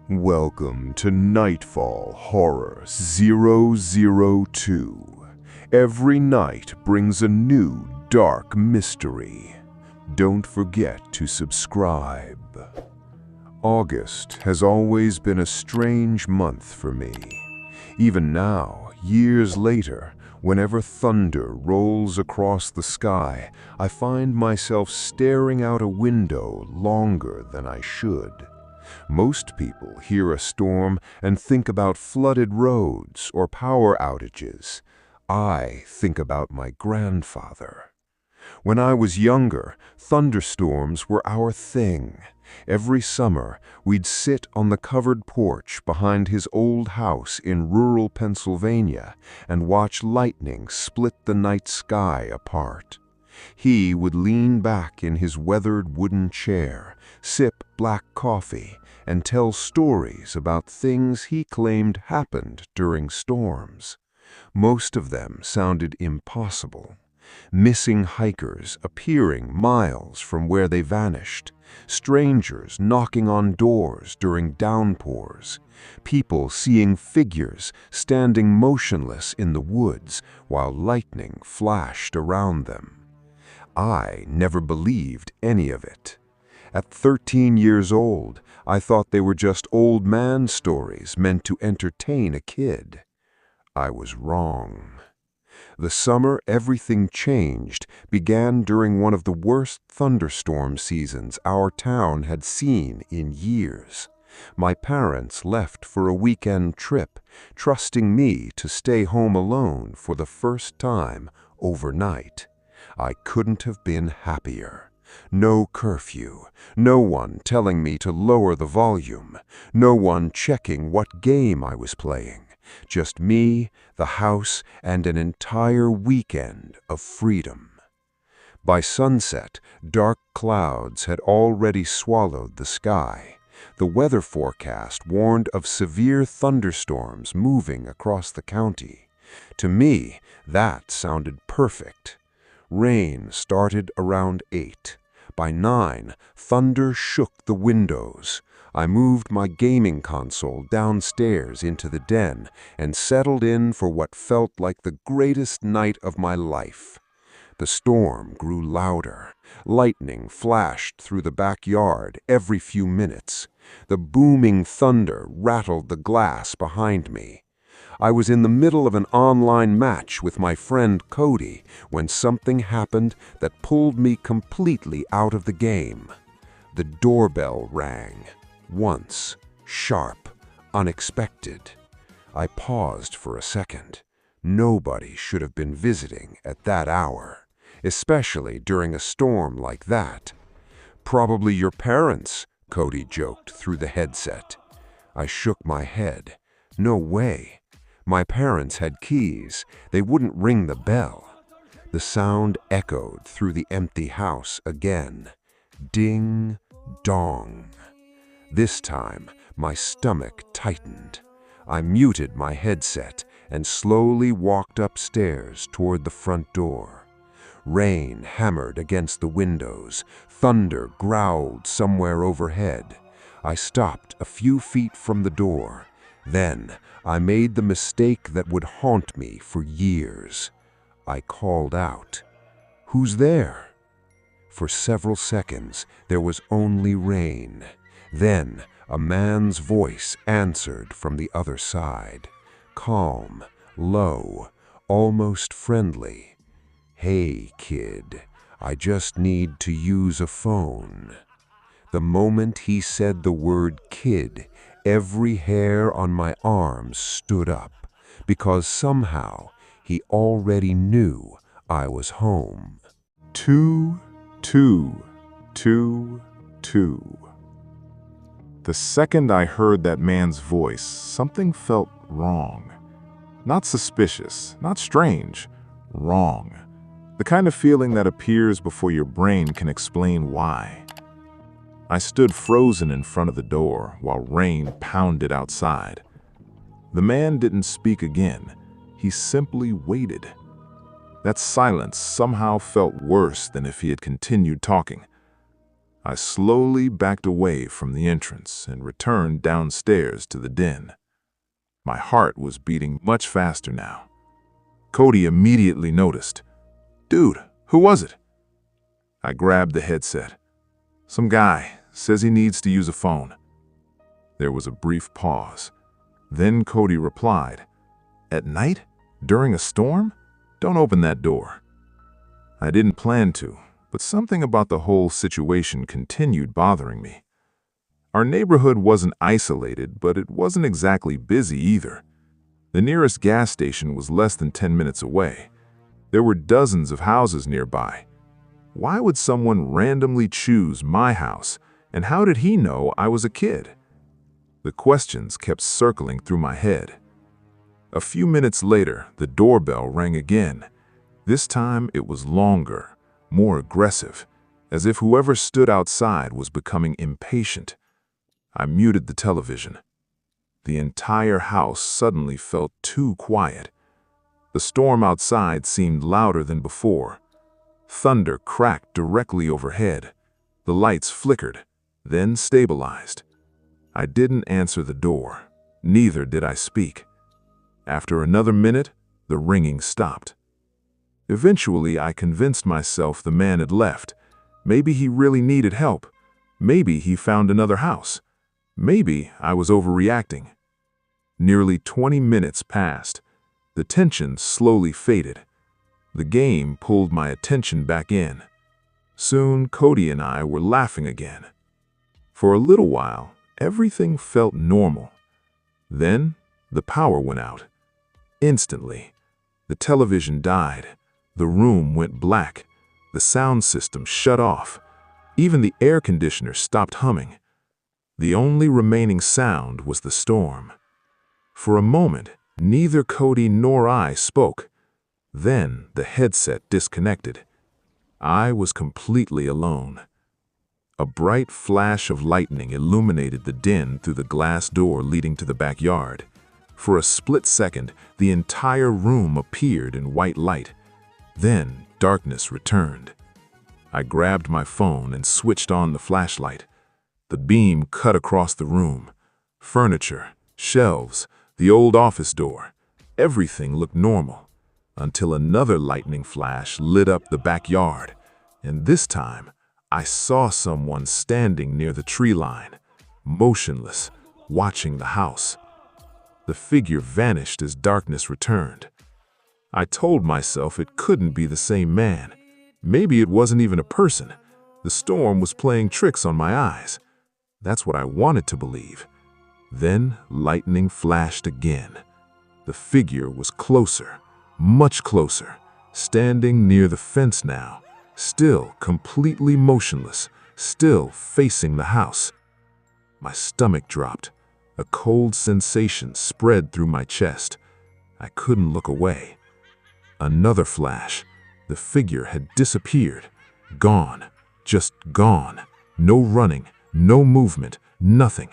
Welcome to Nightfall Horror 002. Every night brings a new dark mystery. Don't forget to subscribe. August has always been a strange month for me. Even now, years later, whenever thunder rolls across the sky, I find myself staring out a window longer than I should. Most people hear a storm and think about flooded roads or power outages. I think about my grandfather. When I was younger, thunderstorms were our thing. Every summer, we'd sit on the covered porch behind his old house in rural Pennsylvania and watch lightning split the night sky apart. He would lean back in his weathered wooden chair, sip black coffee, and tell stories about things he claimed happened during storms. Most of them sounded impossible. Missing hikers appearing miles from where they vanished, strangers knocking on doors during downpours, people seeing figures standing motionless in the woods while lightning flashed around them. I never believed any of it. At 13 years old, I thought they were just old man stories meant to entertain a kid. I was wrong. The summer everything changed began during one of the worst thunderstorm seasons our town had seen in years. My parents left for a weekend trip, trusting me to stay home alone for the first time overnight. I couldn't have been happier. No curfew, no one telling me to lower the volume, no one checking what game I was playing. Just me, the house, and an entire weekend of freedom. By sunset, dark clouds had already swallowed the sky. The weather forecast warned of severe thunderstorms moving across the county. To me, that sounded perfect. Rain started around 8. By 9, thunder shook the windows. I moved my gaming console downstairs into the den and settled in for what felt like the greatest night of my life. The storm grew louder. Lightning flashed through the backyard every few minutes. The booming thunder rattled the glass behind me. I was in the middle of an online match with my friend Cody when something happened that pulled me completely out of the game. The doorbell rang. Once, sharp, unexpected. I paused for a second. Nobody should have been visiting at that hour, especially during a storm like that. "Probably your parents," Cody joked through the headset. I shook my head. No way. My parents had keys. They wouldn't ring the bell. The sound echoed through the empty house again. Ding, dong. This time, my stomach tightened. I muted my headset and slowly walked upstairs toward the front door. Rain hammered against the windows. Thunder growled somewhere overhead. I stopped a few feet from the door. Then, I made the mistake that would haunt me for years. I called out, "Who's there?" For several seconds, there was only rain. Then, a man's voice answered from the other side. Calm, low, almost friendly. "Hey, kid, I just need to use a phone." The moment he said the word kid, every hair on my arms stood up, because somehow he already knew I was home. 2222. The second I heard that man's voice, something felt wrong. Not suspicious, not strange, wrong. The kind of feeling that appears before your brain can explain why. I stood frozen in front of the door while rain pounded outside. The man didn't speak again. He simply waited. That silence somehow felt worse than if he had continued talking. I slowly backed away from the entrance and returned downstairs to the den. My heart was beating much faster now. Cody immediately noticed. "Dude, who was it?" I grabbed the headset. "Some guy says he needs to use a phone." There was a brief pause. Then Cody replied, "At night? During a storm? Don't open that door." I didn't plan to, but something about the whole situation continued bothering me. Our neighborhood wasn't isolated, but it wasn't exactly busy either. The nearest gas station was less than 10 minutes away. There were dozens of houses nearby. Why would someone randomly choose my house, and how did he know I was a kid? The questions kept circling through my head. A few minutes later, the doorbell rang again. This time it was longer, more aggressive, as if whoever stood outside was becoming impatient. I muted the television. The entire house suddenly felt too quiet. The storm outside seemed louder than before. Thunder cracked directly overhead. The lights flickered, then stabilized. I didn't answer the door. Neither did I speak. After another minute, the ringing stopped. Eventually, I convinced myself the man had left. Maybe he really needed help. Maybe he found another house. Maybe I was overreacting. Nearly 20 minutes passed. The tension slowly faded. The game pulled my attention back in. Soon, Cody and I were laughing again. For a little while, everything felt normal. Then, the power went out. Instantly, the television died. The room went black. The sound system shut off. Even the air conditioner stopped humming. The only remaining sound was the storm. For a moment, neither Cody nor I spoke. Then the headset disconnected. I was completely alone. A bright flash of lightning illuminated the den through the glass door leading to the backyard. For a split second, the entire room appeared in white light. Then darkness returned. I grabbed my phone and switched on the flashlight. The beam cut across the room. Furniture, shelves, the old office door. Everything looked normal, until another lightning flash lit up the backyard. And this time, I saw someone standing near the tree line, motionless, watching the house. The figure vanished as darkness returned. I told myself it couldn't be the same man. Maybe it wasn't even a person. The storm was playing tricks on my eyes. That's what I wanted to believe. Then lightning flashed again. The figure was closer, much closer, standing near the fence now, still completely motionless, still facing the house. My stomach dropped. A cold sensation spread through my chest. I couldn't look away. Another flash. The figure had disappeared. Gone. Just gone. No running, no movement, nothing.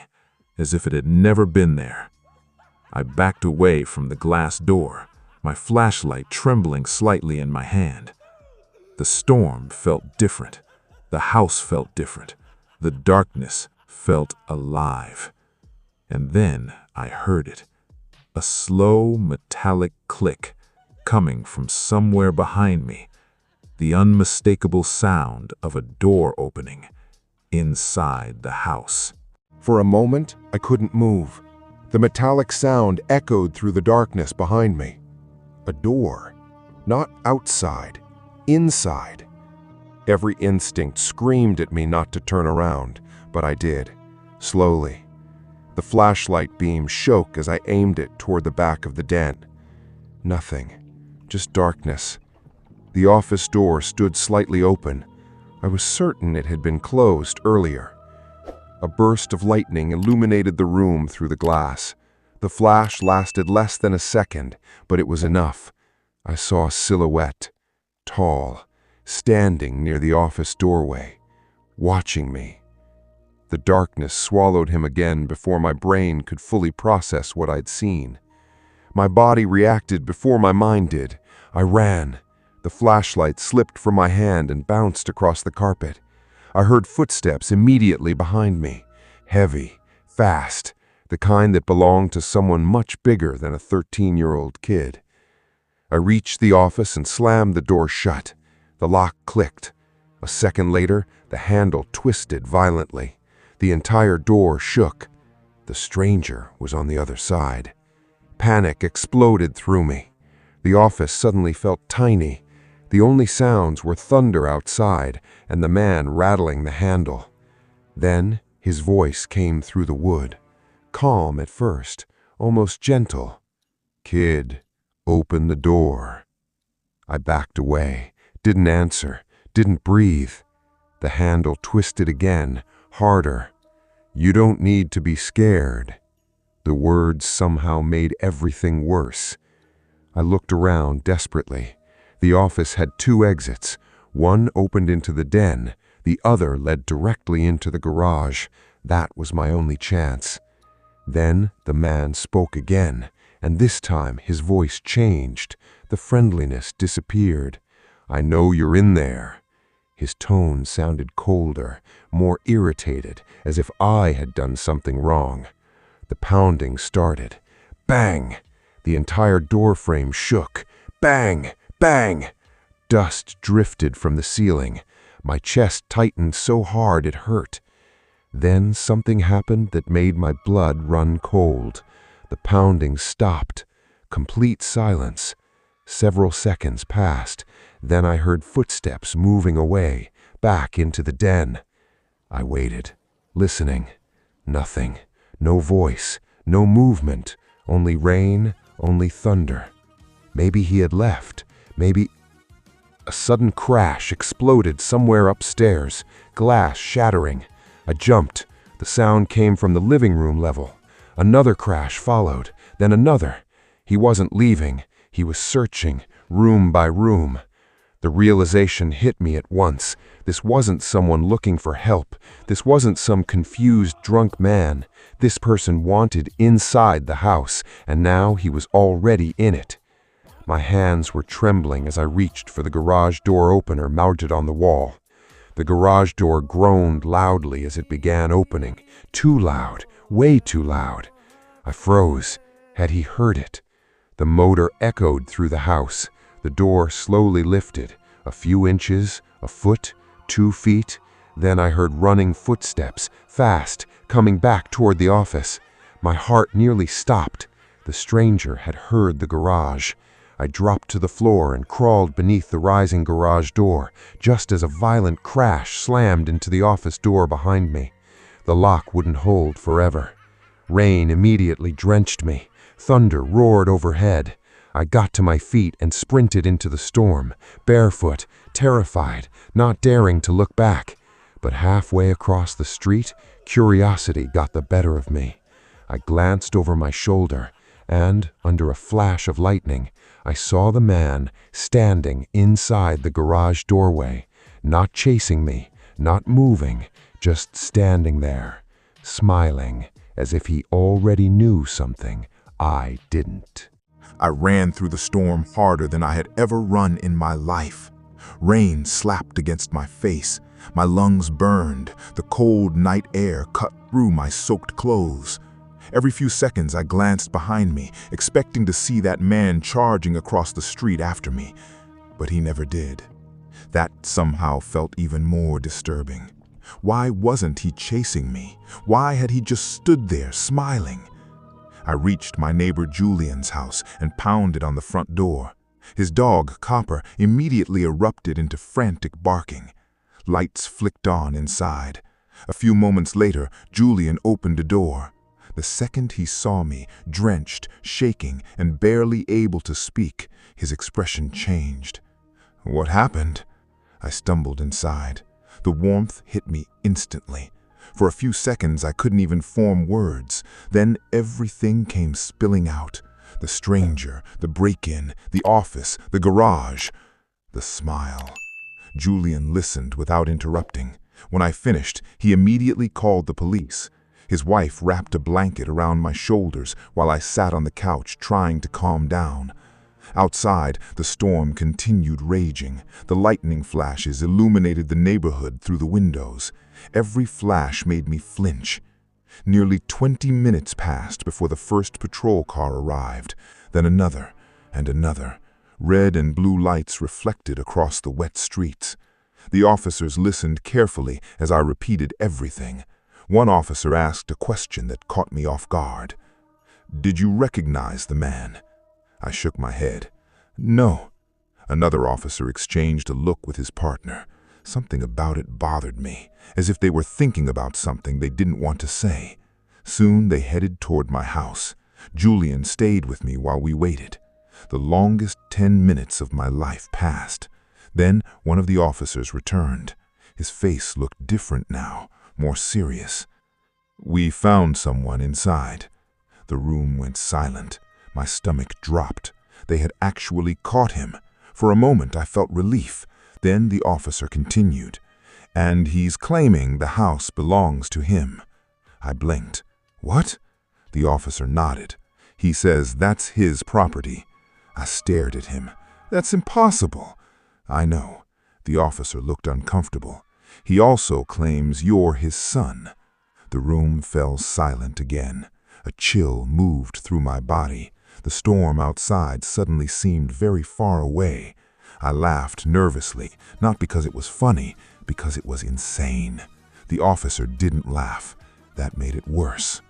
As if it had never been there. I backed away from the glass door, my flashlight trembling slightly in my hand. The storm felt different. The house felt different. The darkness felt alive. And then I heard it. A slow, metallic click coming from somewhere behind me. The unmistakable sound of a door opening inside the house. For a moment, I couldn't move. The metallic sound echoed through the darkness behind me. A door. Not outside. Inside. Every instinct screamed at me not to turn around, but I did. Slowly. The flashlight beam shook as I aimed it toward the back of the den. Nothing. Just darkness. The office door stood slightly open. I was certain it had been closed earlier. A burst of lightning illuminated the room through the glass. The flash lasted less than a second, but it was enough. I saw a silhouette, tall, standing near the office doorway, watching me. The darkness swallowed him again before my brain could fully process what I'd seen. My body reacted before my mind did. I ran. The flashlight slipped from my hand and bounced across the carpet. I heard footsteps immediately behind me. Heavy, fast, the kind that belonged to someone much bigger than a 13-year-old kid. I reached the office and slammed the door shut. The lock clicked. A second later, the handle twisted violently. The entire door shook. The stranger was on the other side. Panic exploded through me. The office suddenly felt tiny. The only sounds were thunder outside and the man rattling the handle. Then his voice came through the wood. Calm at first, almost gentle. "Kid, open the door." I backed away, didn't answer, didn't breathe. The handle twisted again, harder. "You don't need to be scared." The words somehow made everything worse. I looked around desperately. The office had 2 exits. One opened into the den, the other led directly into the garage. That was my only chance. Then the man spoke again, and this time his voice changed. The friendliness disappeared. "I know you're in there." His tone sounded colder, more irritated, as if I had done something wrong. The pounding started. Bang! The entire door frame shook. Bang! Bang! Dust drifted from the ceiling. My chest tightened so hard it hurt. Then something happened that made my blood run cold. The pounding stopped. Complete silence. Several seconds passed. Then I heard footsteps moving away, back into the den. I waited, listening. Nothing. No voice. No movement. Only rain. Only thunder. Maybe he had left. Maybe... A sudden crash exploded somewhere upstairs, glass shattering. I jumped. The sound came from the living room level. Another crash followed, then another. He wasn't leaving. He was searching, room by room. The realization hit me at once. This wasn't someone looking for help. This wasn't some confused, drunk man. This person wanted inside the house, and now he was already in it. My hands were trembling as I reached for the garage door opener mounted on the wall. The garage door groaned loudly as it began opening. Too loud, way too loud. I froze. Had he heard it? The motor echoed through the house. The door slowly lifted. A few inches, a foot, 2 feet. Then I heard running footsteps, fast, coming back toward the office. My heart nearly stopped. The stranger had heard the garage. I dropped to the floor and crawled beneath the rising garage door, just as a violent crash slammed into the office door behind me. The lock wouldn't hold forever. Rain immediately drenched me. Thunder roared overhead. I got to my feet and sprinted into the storm, barefoot, terrified, not daring to look back. But halfway across the street, curiosity got the better of me. I glanced over my shoulder, and, under a flash of lightning, I saw the man standing inside the garage doorway, not chasing me, not moving, just standing there, smiling as if he already knew something I didn't. I ran through the storm harder than I had ever run in my life. Rain slapped against my face. My lungs burned. The cold night air cut through my soaked clothes. Every few seconds I glanced behind me, expecting to see that man charging across the street after me. But he never did. That somehow felt even more disturbing. Why wasn't he chasing me? Why had he just stood there, smiling? I reached my neighbor Julian's house and pounded on the front door. His dog, Copper, immediately erupted into frantic barking. Lights flicked on inside. A few moments later, Julian opened the door. The second he saw me, drenched, shaking, and barely able to speak, his expression changed. "What happened?" I stumbled inside. The warmth hit me instantly. For a few seconds, I couldn't even form words. Then everything came spilling out. The stranger, the break-in, the office, the garage, the smile. Julian listened without interrupting. When I finished, he immediately called the police. His wife wrapped a blanket around my shoulders while I sat on the couch trying to calm down. Outside, the storm continued raging. The lightning flashes illuminated the neighborhood through the windows. Every flash made me flinch. Nearly 20 minutes passed before the first patrol car arrived, then another and another. Red and blue lights reflected across the wet streets. The officers listened carefully as I repeated everything. One officer asked a question that caught me off guard. "Did you recognize the man?" I shook my head. "No." Another officer exchanged a look with his partner. Something about it bothered me, as if they were thinking about something they didn't want to say. Soon they headed toward my house. Julian stayed with me while we waited. The longest 10 minutes of my life passed. Then one of the officers returned. His face looked different now, more serious. "We found someone inside." The room went silent. My stomach dropped. They had actually caught him. For a moment I felt relief. Then the officer continued, "And he's claiming the house belongs to him." I blinked. "What?" The officer nodded. "He says that's his property." I stared at him. "That's impossible." "I know." The officer looked uncomfortable. "He also claims you're his son." The room fell silent again. A chill moved through my body. The storm outside suddenly seemed very far away. I laughed nervously, not because it was funny, because it was insane. The officer didn't laugh. That made it worse.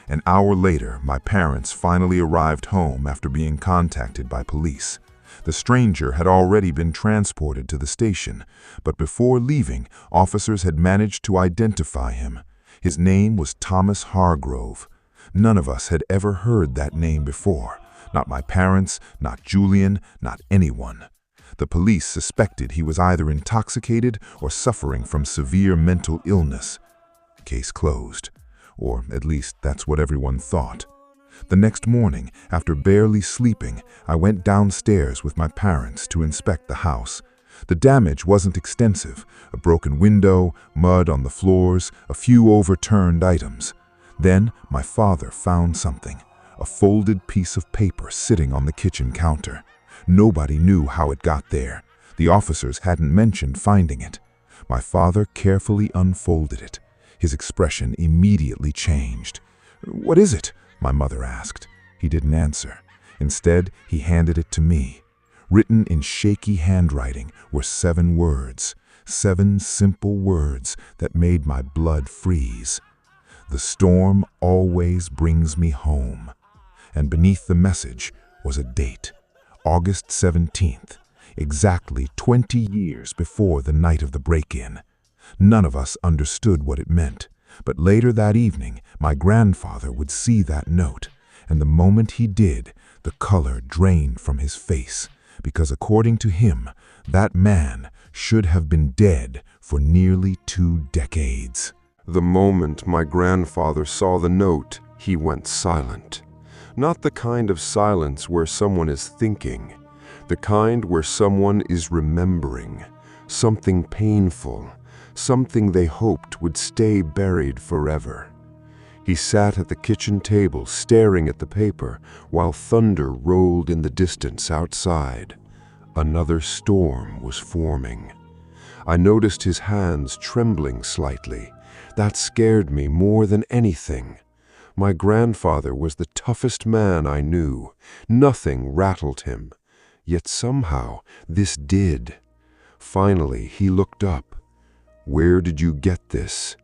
An hour later, my parents finally arrived home after being contacted by police. The stranger had already been transported to the station, but before leaving, officers had managed to identify him. His name was Thomas Hargrove. None of us had ever heard that name before. Not my parents, not Julian, not anyone. The police suspected he was either intoxicated or suffering from severe mental illness. Case closed. Or at least that's what everyone thought. The next morning, after barely sleeping, I went downstairs with my parents to inspect the house. The damage wasn't extensive: a broken window, mud on the floors, a few overturned items. Then my father found something, a folded piece of paper sitting on the kitchen counter. Nobody knew how it got there. The officers hadn't mentioned finding it. My father carefully unfolded it. His expression immediately changed. "What is it?" my mother asked. He didn't answer. Instead, he handed it to me. Written in shaky handwriting were 7 words, 7 simple words that made my blood freeze. "The storm always brings me home." And beneath the message was a date, August 17th, exactly 20 years before the night of the break-in. None of us understood what it meant, but later that evening, my grandfather would see that note, and the moment he did, the color drained from his face, because according to him, that man should have been dead for nearly 2 decades. The moment my grandfather saw the note, he went silent. Not the kind of silence where someone is thinking, the kind where someone is remembering something painful, something they hoped would stay buried forever. He sat at the kitchen table staring at the paper while thunder rolled in the distance outside. Another storm was forming. I noticed his hands trembling slightly. That scared me more than anything. My grandfather was the toughest man I knew. Nothing rattled him. Yet somehow this did. Finally, he looked up. "Where did you get this?"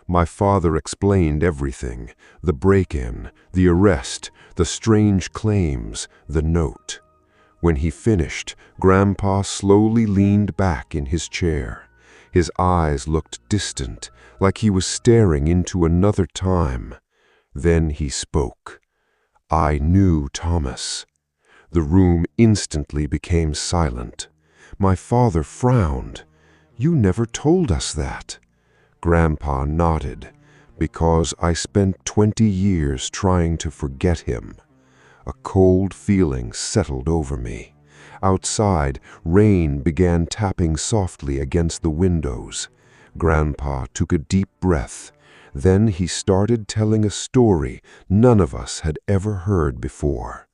My father explained everything: the break-in, the arrest, the strange claims, the note. When he finished, Grandpa slowly leaned back in his chair. His eyes looked distant, like he was staring into another time. Then he spoke. "I knew Thomas." The room instantly became silent. My father frowned. "You never told us that." Grandpa nodded. "Because I spent 20 years trying to forget him." A cold feeling settled over me. Outside, rain began tapping softly against the windows. Grandpa took a deep breath. Then he started telling a story none of us had ever heard before.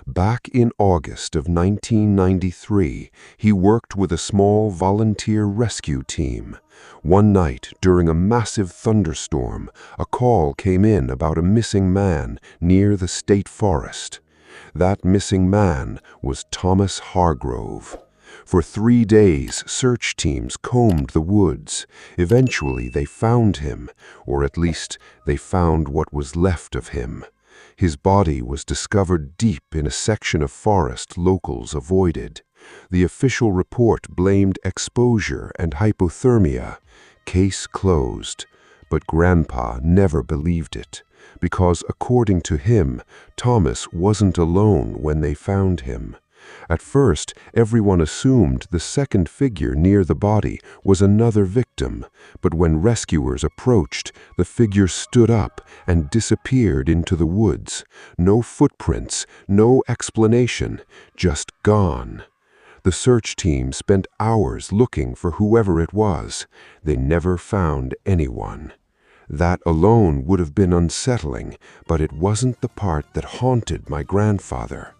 Back in August of 1993, he worked with a small volunteer rescue team. One night, during a massive thunderstorm, a call came in about a missing man near the state forest. That missing man was Thomas Hargrove. For 3 days, search teams combed the woods. Eventually, they found him, or at least they found what was left of him. His body was discovered deep in a section of forest locals avoided. The official report blamed exposure and hypothermia. Case closed. But Grandpa never believed it, because according to him, Thomas wasn't alone when they found him. At first, everyone assumed the second figure near the body was another victim, but when rescuers approached, the figure stood up and disappeared into the woods. No footprints, no explanation, just gone. The search team spent hours looking for whoever it was. They never found anyone. That alone would have been unsettling, but it wasn't the part that haunted my grandfather.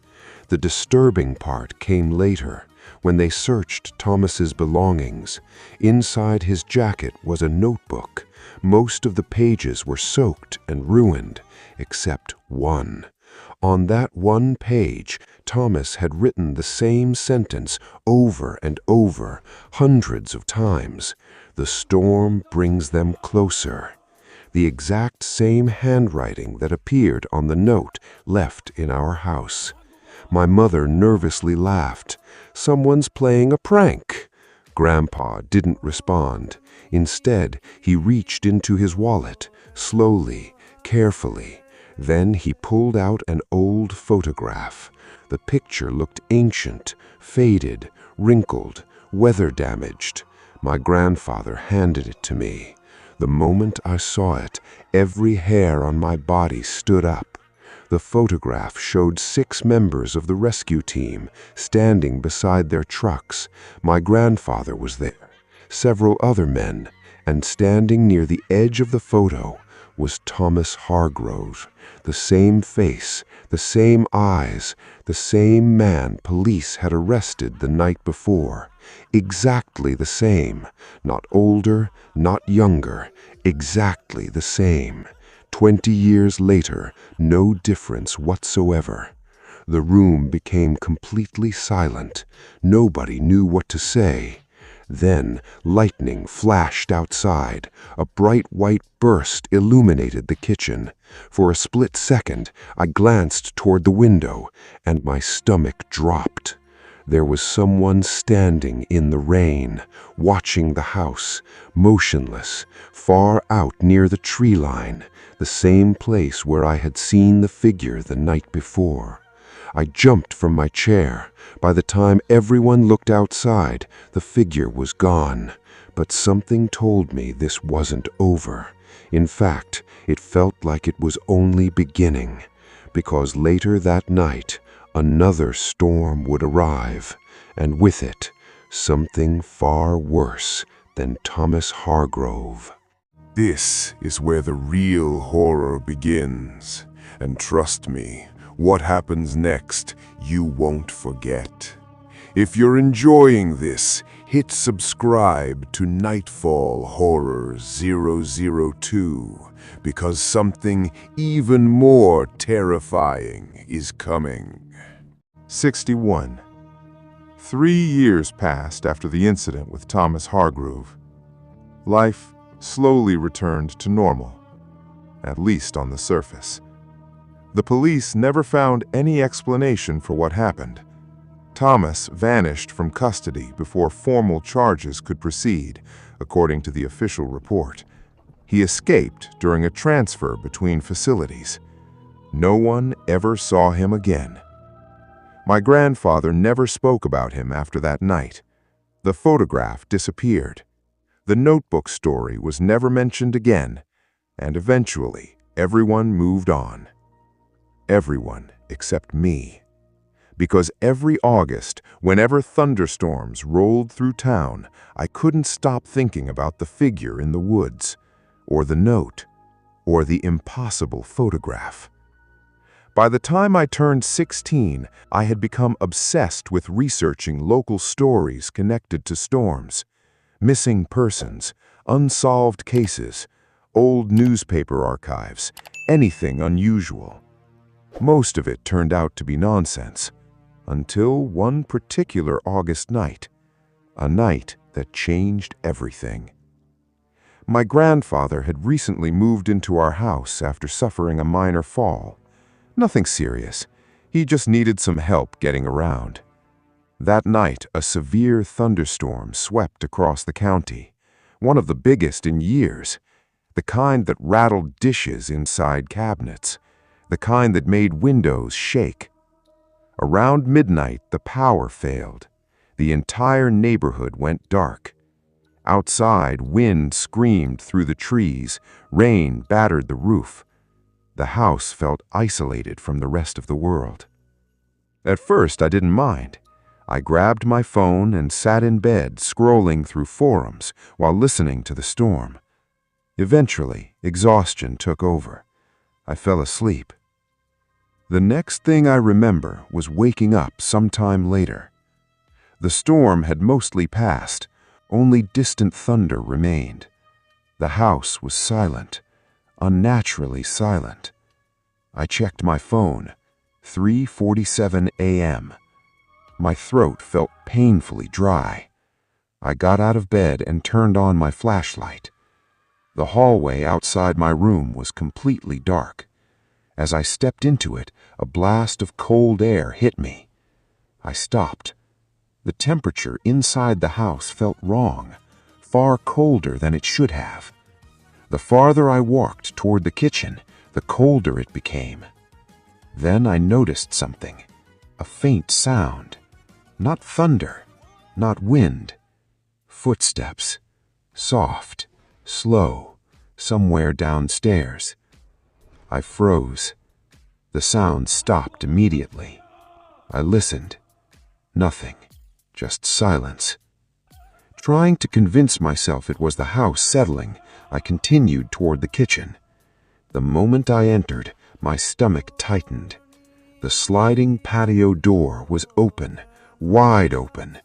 The disturbing part came later, when they searched Thomas's belongings. Inside his jacket was a notebook. Most of the pages were soaked and ruined, except one. On that one page, Thomas had written the same sentence over and over, hundreds of times. "The storm brings them closer." The exact same handwriting that appeared on the note left in our house. My mother nervously laughed. "Someone's playing a prank." Grandpa didn't respond. Instead, he reached into his wallet, slowly, carefully. Then he pulled out an old photograph. The picture looked ancient, faded, wrinkled, weather-damaged. My grandfather handed it to me. The moment I saw it, every hair on my body stood up. The photograph showed 6 members of the rescue team standing beside their trucks. My grandfather was there, several other men, and standing near the edge of the photo was Thomas Hargrove. The same face, the same eyes, the same man police had arrested the night before. Exactly the same. Not older, not younger. Exactly the same. 20 years later, no difference whatsoever. The room became completely silent. Nobody knew what to say. Then lightning flashed outside. A bright white burst illuminated the kitchen. For a split second, I glanced toward the window, and my stomach dropped. There was someone standing in the rain, watching the house, motionless, far out near the tree line, the same place where I had seen the figure the night before. I jumped from my chair. By the time everyone looked outside, the figure was gone. But something told me this wasn't over. In fact, it felt like it was only beginning, because later that night, another storm would arrive, and with it, something far worse than Thomas Hargrove. This is where the real horror begins. And trust me, what happens next, you won't forget. If you're enjoying this, hit subscribe to Nightfall Horror 002, because something even more terrifying is coming. 61. 3 years passed after the incident with Thomas Hargrove. Life slowly returned to normal, at least on the surface. The police never found any explanation for what happened. Thomas vanished from custody before formal charges could proceed, according to the official report. He escaped during a transfer between facilities. No one ever saw him again. My grandfather never spoke about him after that night. The photograph disappeared. The notebook story was never mentioned again, and eventually everyone moved on. Everyone except me. Because every August, whenever thunderstorms rolled through town, I couldn't stop thinking about the figure in the woods, or the note, or the impossible photograph. By the time I turned 16, I had become obsessed with researching local stories connected to storms, missing persons, unsolved cases, old newspaper archives, anything unusual. Most of it turned out to be nonsense, until one particular August night, a night that changed everything. My grandfather had recently moved into our house after suffering a minor fall. Nothing serious. He just needed some help getting around. That night, a severe thunderstorm swept across the county, one of the biggest in years, the kind that rattled dishes inside cabinets, the kind that made windows shake. Around midnight, the power failed. The entire neighborhood went dark. Outside, wind screamed through the trees, rain battered the roof. The house felt isolated from the rest of the world. At first, I didn't mind. I grabbed my phone and sat in bed, scrolling through forums while listening to the storm. Eventually, exhaustion took over. I fell asleep. The next thing I remember was waking up sometime later. The storm had mostly passed. Only distant thunder remained. The house was silent. Unnaturally silent. I checked my phone. 3:47 a.m. My throat felt painfully dry. I got out of bed and turned on my flashlight. The hallway outside my room was completely dark. As I stepped into it, a blast of cold air hit me. I stopped. The temperature inside the house felt wrong, far colder than it should have. The farther I walked toward the kitchen, the colder it became. Then I noticed something, a faint sound. Not thunder, not wind. Footsteps, soft, slow, somewhere downstairs. I froze. The sound stopped immediately. I listened. Nothing, just silence. Trying to convince myself it was the house settling, I continued toward the kitchen. The moment I entered, my stomach tightened. The sliding patio door was open, wide open.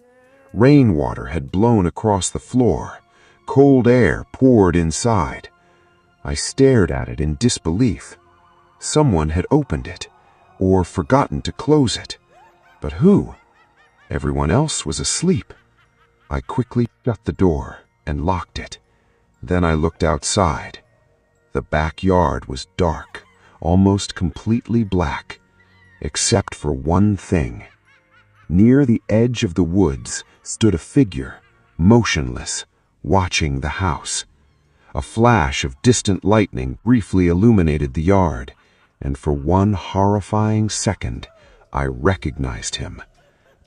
Rainwater had blown across the floor. Cold air poured inside. I stared at it in disbelief. Someone had opened it, or forgotten to close it. But who? Everyone else was asleep. I quickly shut the door and locked it. Then I looked outside. The backyard was dark, almost completely black, except for one thing. Near the edge of the woods stood a figure, motionless, watching the house. A flash of distant lightning briefly illuminated the yard, and for one horrifying second, I recognized him.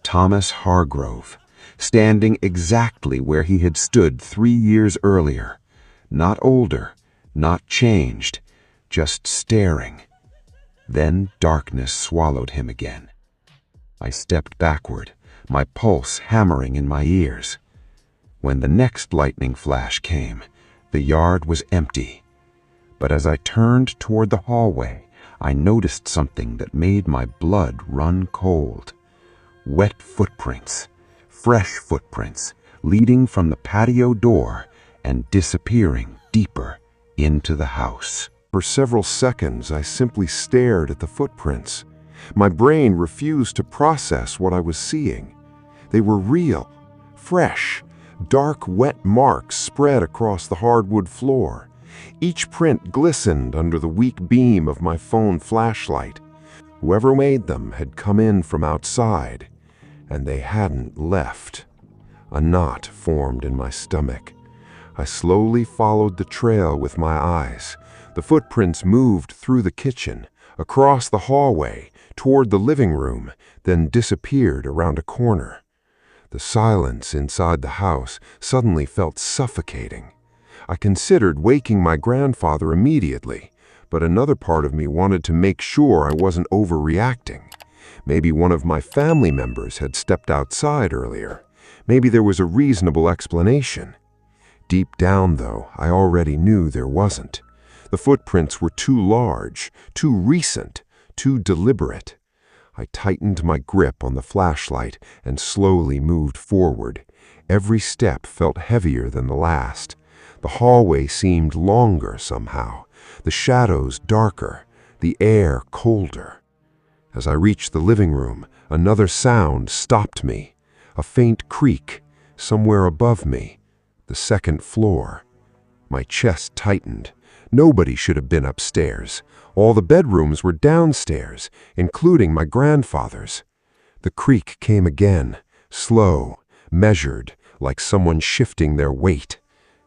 Thomas Hargrove, standing exactly where he had stood 3 years earlier. Not older, not changed, just staring. Then darkness swallowed him again. I stepped backward, my pulse hammering in my ears. When the next lightning flash came, the yard was empty. But as I turned toward the hallway, I noticed something that made my blood run cold. Wet footprints, fresh footprints, leading from the patio door and disappearing deeper into the house. For several seconds, I simply stared at the footprints. My brain refused to process what I was seeing. They were real, fresh, dark, wet marks spread across the hardwood floor. Each print glistened under the weak beam of my phone flashlight. Whoever made them had come in from outside, and they hadn't left. A knot formed in my stomach. I slowly followed the trail with my eyes. The footprints moved through the kitchen, across the hallway, toward the living room, then disappeared around a corner. The silence inside the house suddenly felt suffocating. I considered waking my grandfather immediately, but another part of me wanted to make sure I wasn't overreacting. Maybe one of my family members had stepped outside earlier. Maybe there was a reasonable explanation. Deep down, though, I already knew there wasn't. The footprints were too large, too recent, too deliberate. I tightened my grip on the flashlight and slowly moved forward. Every step felt heavier than the last. The hallway seemed longer somehow, the shadows darker, the air colder. As I reached the living room, another sound stopped me. A faint creak, somewhere above me. The second floor. My chest tightened. Nobody should have been upstairs. All the bedrooms were downstairs, including my grandfather's. The creak came again, slow, measured, like someone shifting their weight.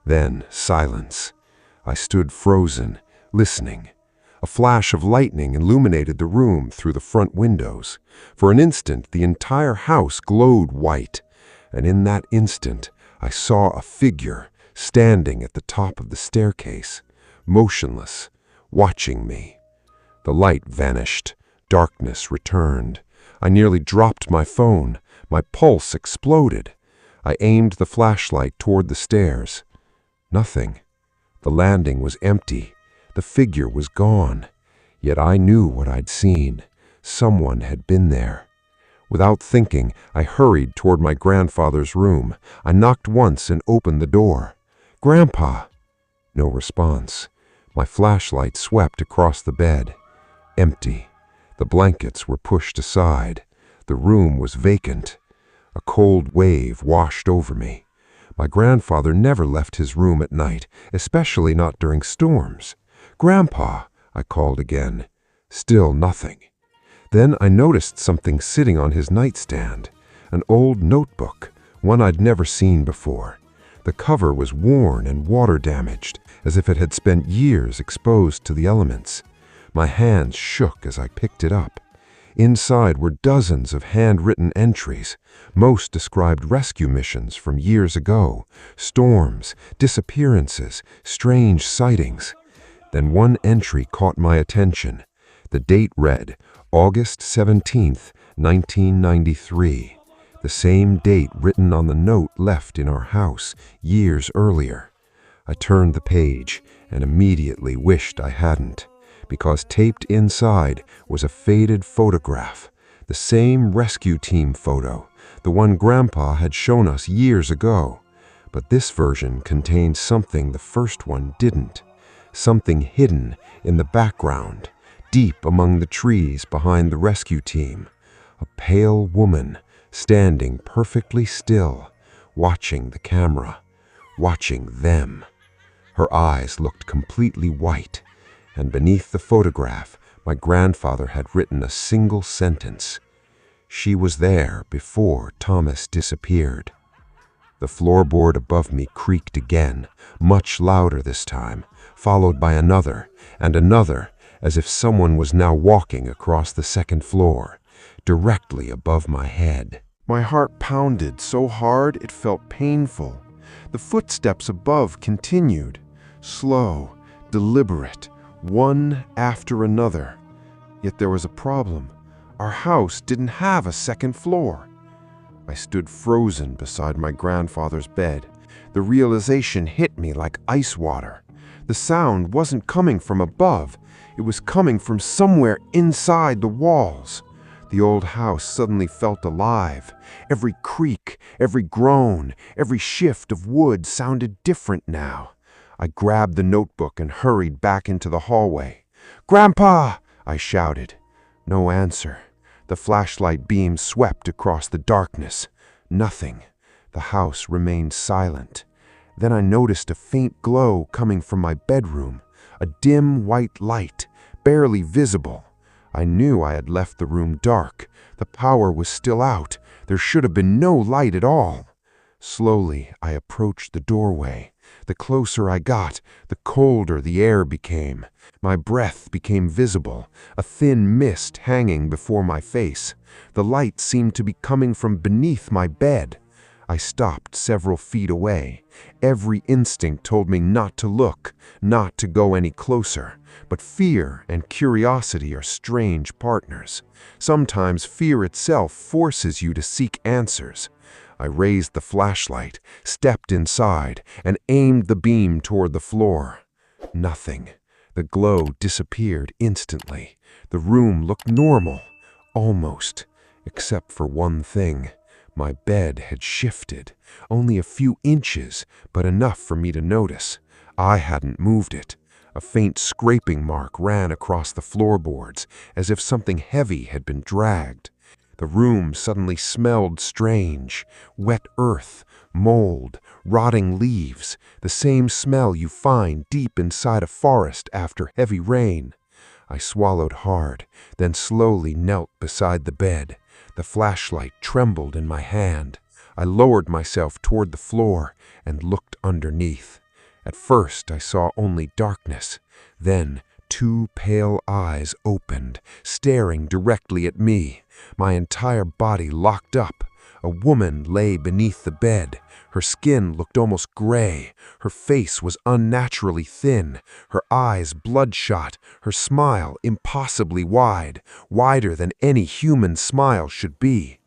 Then silence. I stood frozen, listening. A flash of lightning illuminated the room through the front windows. For an instant, the entire house glowed white, and in that instant, I saw a figure standing at the top of the staircase, motionless, watching me. The light vanished. Darkness returned. I nearly dropped my phone. My pulse exploded. I aimed the flashlight toward the stairs. Nothing. The landing was empty. The figure was gone. Yet I knew what I'd seen. Someone had been there. Without thinking, I hurried toward my grandfather's room. I knocked once and opened the door. "Grandpa!" No response. My flashlight swept across the bed. Empty. The blankets were pushed aside. The room was vacant. A cold wave washed over me. My grandfather never left his room at night, especially not during storms. "Grandpa!" I called again. Still nothing. Then I noticed something sitting on his nightstand. An old notebook, one I'd never seen before. The cover was worn and water-damaged, as if it had spent years exposed to the elements. My hands shook as I picked it up. Inside were dozens of handwritten entries. Most described rescue missions from years ago, storms, disappearances, strange sightings. Then one entry caught my attention. The date read, August 17th, 1993. The same date written on the note left in our house years earlier. I turned the page and immediately wished I hadn't, because taped inside was a faded photograph, the same rescue team photo, the one Grandpa had shown us years ago. But this version contained something the first one didn't. Something hidden in the background, deep among the trees behind the rescue team. A pale woman standing perfectly still, watching the camera, watching them. Her eyes looked completely white, and beneath the photograph, my grandfather had written a single sentence. She was there before Thomas disappeared. The floorboard above me creaked again, much louder this time, followed by another and another, as if someone was now walking across the second floor, directly above my head. My heart pounded so hard it felt painful. The footsteps above continued, slow, deliberate, one after another. Yet there was a problem. Our house didn't have a second floor. I stood frozen beside my grandfather's bed. The realization hit me like ice water. The sound wasn't coming from above. It was coming from somewhere inside the walls. The old house suddenly felt alive. Every creak, every groan, every shift of wood sounded different now. I grabbed the notebook and hurried back into the hallway. "Grandpa!" I shouted. No answer. The flashlight beam swept across the darkness. Nothing. The house remained silent. Then I noticed a faint glow coming from my bedroom, a dim white light, barely visible. I knew I had left the room dark. The power was still out. There should have been no light at all. Slowly, I approached the doorway. The closer I got, the colder the air became. My breath became visible, a thin mist hanging before my face. The light seemed to be coming from beneath my bed. I stopped several feet away. Every instinct told me not to look, not to go any closer. But fear and curiosity are strange partners. Sometimes fear itself forces you to seek answers. I raised the flashlight, stepped inside, and aimed the beam toward the floor. Nothing. The glow disappeared instantly. The room looked normal, almost, except for one thing. My bed had shifted, only a few inches, but enough for me to notice. I hadn't moved it. A faint scraping mark ran across the floorboards, as if something heavy had been dragged. The room suddenly smelled strange. Wet earth, mold, rotting leaves, the same smell you find deep inside a forest after heavy rain. I swallowed hard, then slowly knelt beside the bed. The flashlight trembled in my hand. I lowered myself toward the floor and looked underneath. At first I saw only darkness. Then 2 pale eyes opened, staring directly at me. My entire body locked up. A woman lay beneath the bed. Her skin looked almost gray. Her face was unnaturally thin. Her eyes bloodshot. Her smile impossibly wide, wider than any human smile should be.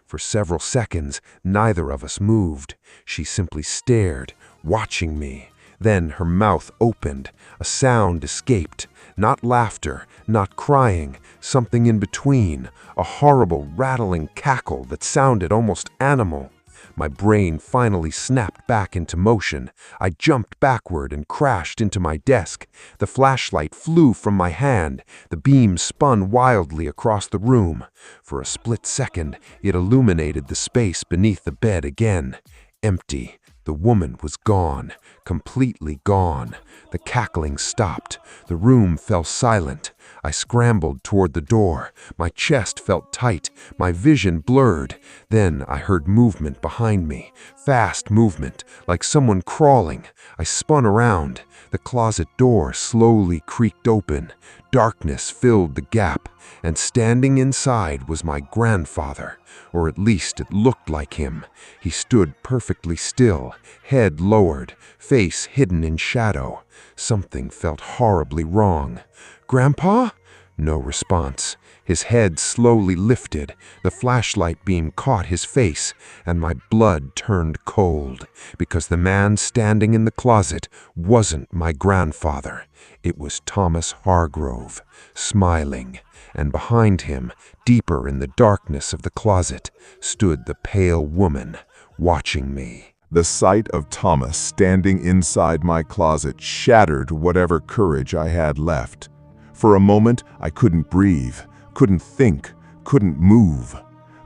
For several seconds, neither of us moved. She simply stared, watching me. Then her mouth opened. A sound escaped. Not laughter, not crying, something in between. A horrible, rattling cackle that sounded almost animal. My brain finally snapped back into motion. I jumped backward and crashed into my desk. The flashlight flew from my hand. The beam spun wildly across the room. For a split second, it illuminated the space beneath the bed again. Empty. The woman was gone, completely gone. The cackling stopped. The room fell silent. I scrambled toward the door. My chest felt tight, my vision blurred. Then I heard movement behind me, fast movement, like someone crawling. I spun around. The closet door slowly creaked open. Darkness filled the gap, and standing inside was my grandfather, or at least it looked like him. He stood perfectly still, head lowered, face hidden in shadow. Something felt horribly wrong. "Grandpa?" No response. His head slowly lifted. The flashlight beam caught his face, and my blood turned cold, because the man standing in the closet wasn't my grandfather. It was Thomas Hargrove, smiling, and behind him, deeper in the darkness of the closet, stood the pale woman, watching me. The sight of Thomas standing inside my closet shattered whatever courage I had left. For a moment, I couldn't breathe, couldn't think, couldn't move.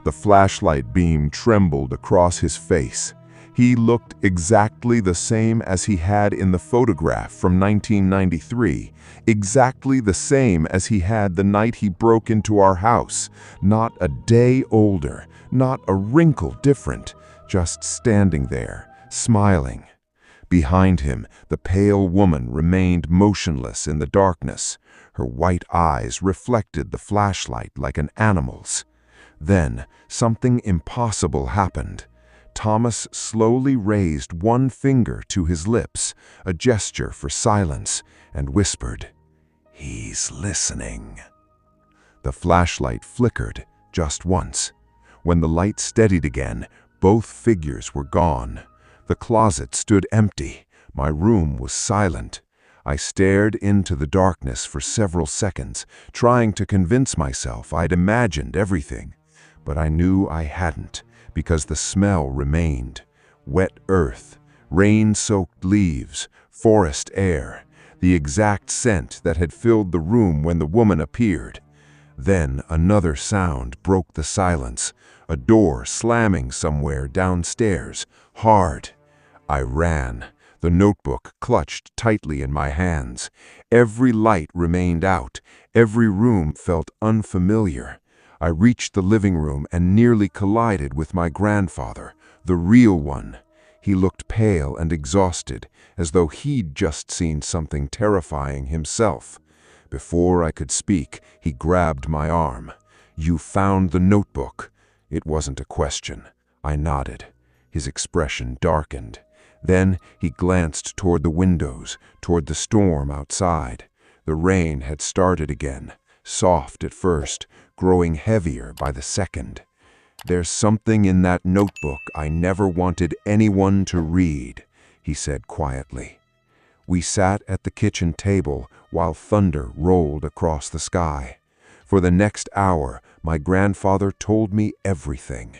The flashlight beam trembled across his face. He looked exactly the same as he had in the photograph from 1993, exactly the same as he had the night he broke into our house. Not a day older, not a wrinkle different, just standing there, smiling. Behind him, the pale woman remained motionless in the darkness. Her white eyes reflected the flashlight like an animal's. Then, something impossible happened. Thomas slowly raised one finger to his lips, a gesture for silence, and whispered, "He's listening." The flashlight flickered just once. When the light steadied again, both figures were gone. The closet stood empty. My room was silent. I stared into the darkness for several seconds, trying to convince myself I'd imagined everything. But I knew I hadn't, because the smell remained. Wet earth, rain-soaked leaves, forest air, the exact scent that had filled the room when the woman appeared. Then another sound broke the silence, a door slamming somewhere downstairs, hard. I ran, the notebook clutched tightly in my hands. Every light remained out, every room felt unfamiliar. I reached the living room and nearly collided with my grandfather, the real one. He looked pale and exhausted, as though he'd just seen something terrifying himself. Before I could speak, he grabbed my arm. "You found the notebook." It wasn't a question. I nodded. His expression darkened. Then he glanced toward the windows, toward the storm outside. The rain had started again, soft at first, growing heavier by the second. "There's something in that notebook I never wanted anyone to read," he said quietly. We sat at the kitchen table while thunder rolled across the sky. For the next hour, my grandfather told me everything.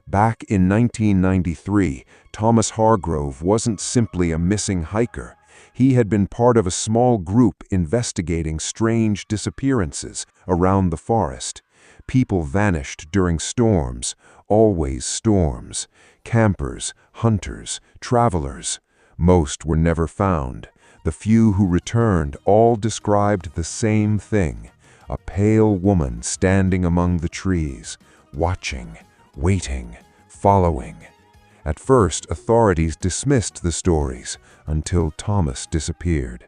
Back in 1993, Thomas Hargrove wasn't simply a missing hiker. He had been part of a small group investigating strange disappearances around the forest. People vanished during storms, always storms. Campers, hunters, travelers. Most were never found. The few who returned all described the same thing: a pale woman standing among the trees, watching, waiting, following. At first, authorities dismissed the stories until Thomas disappeared.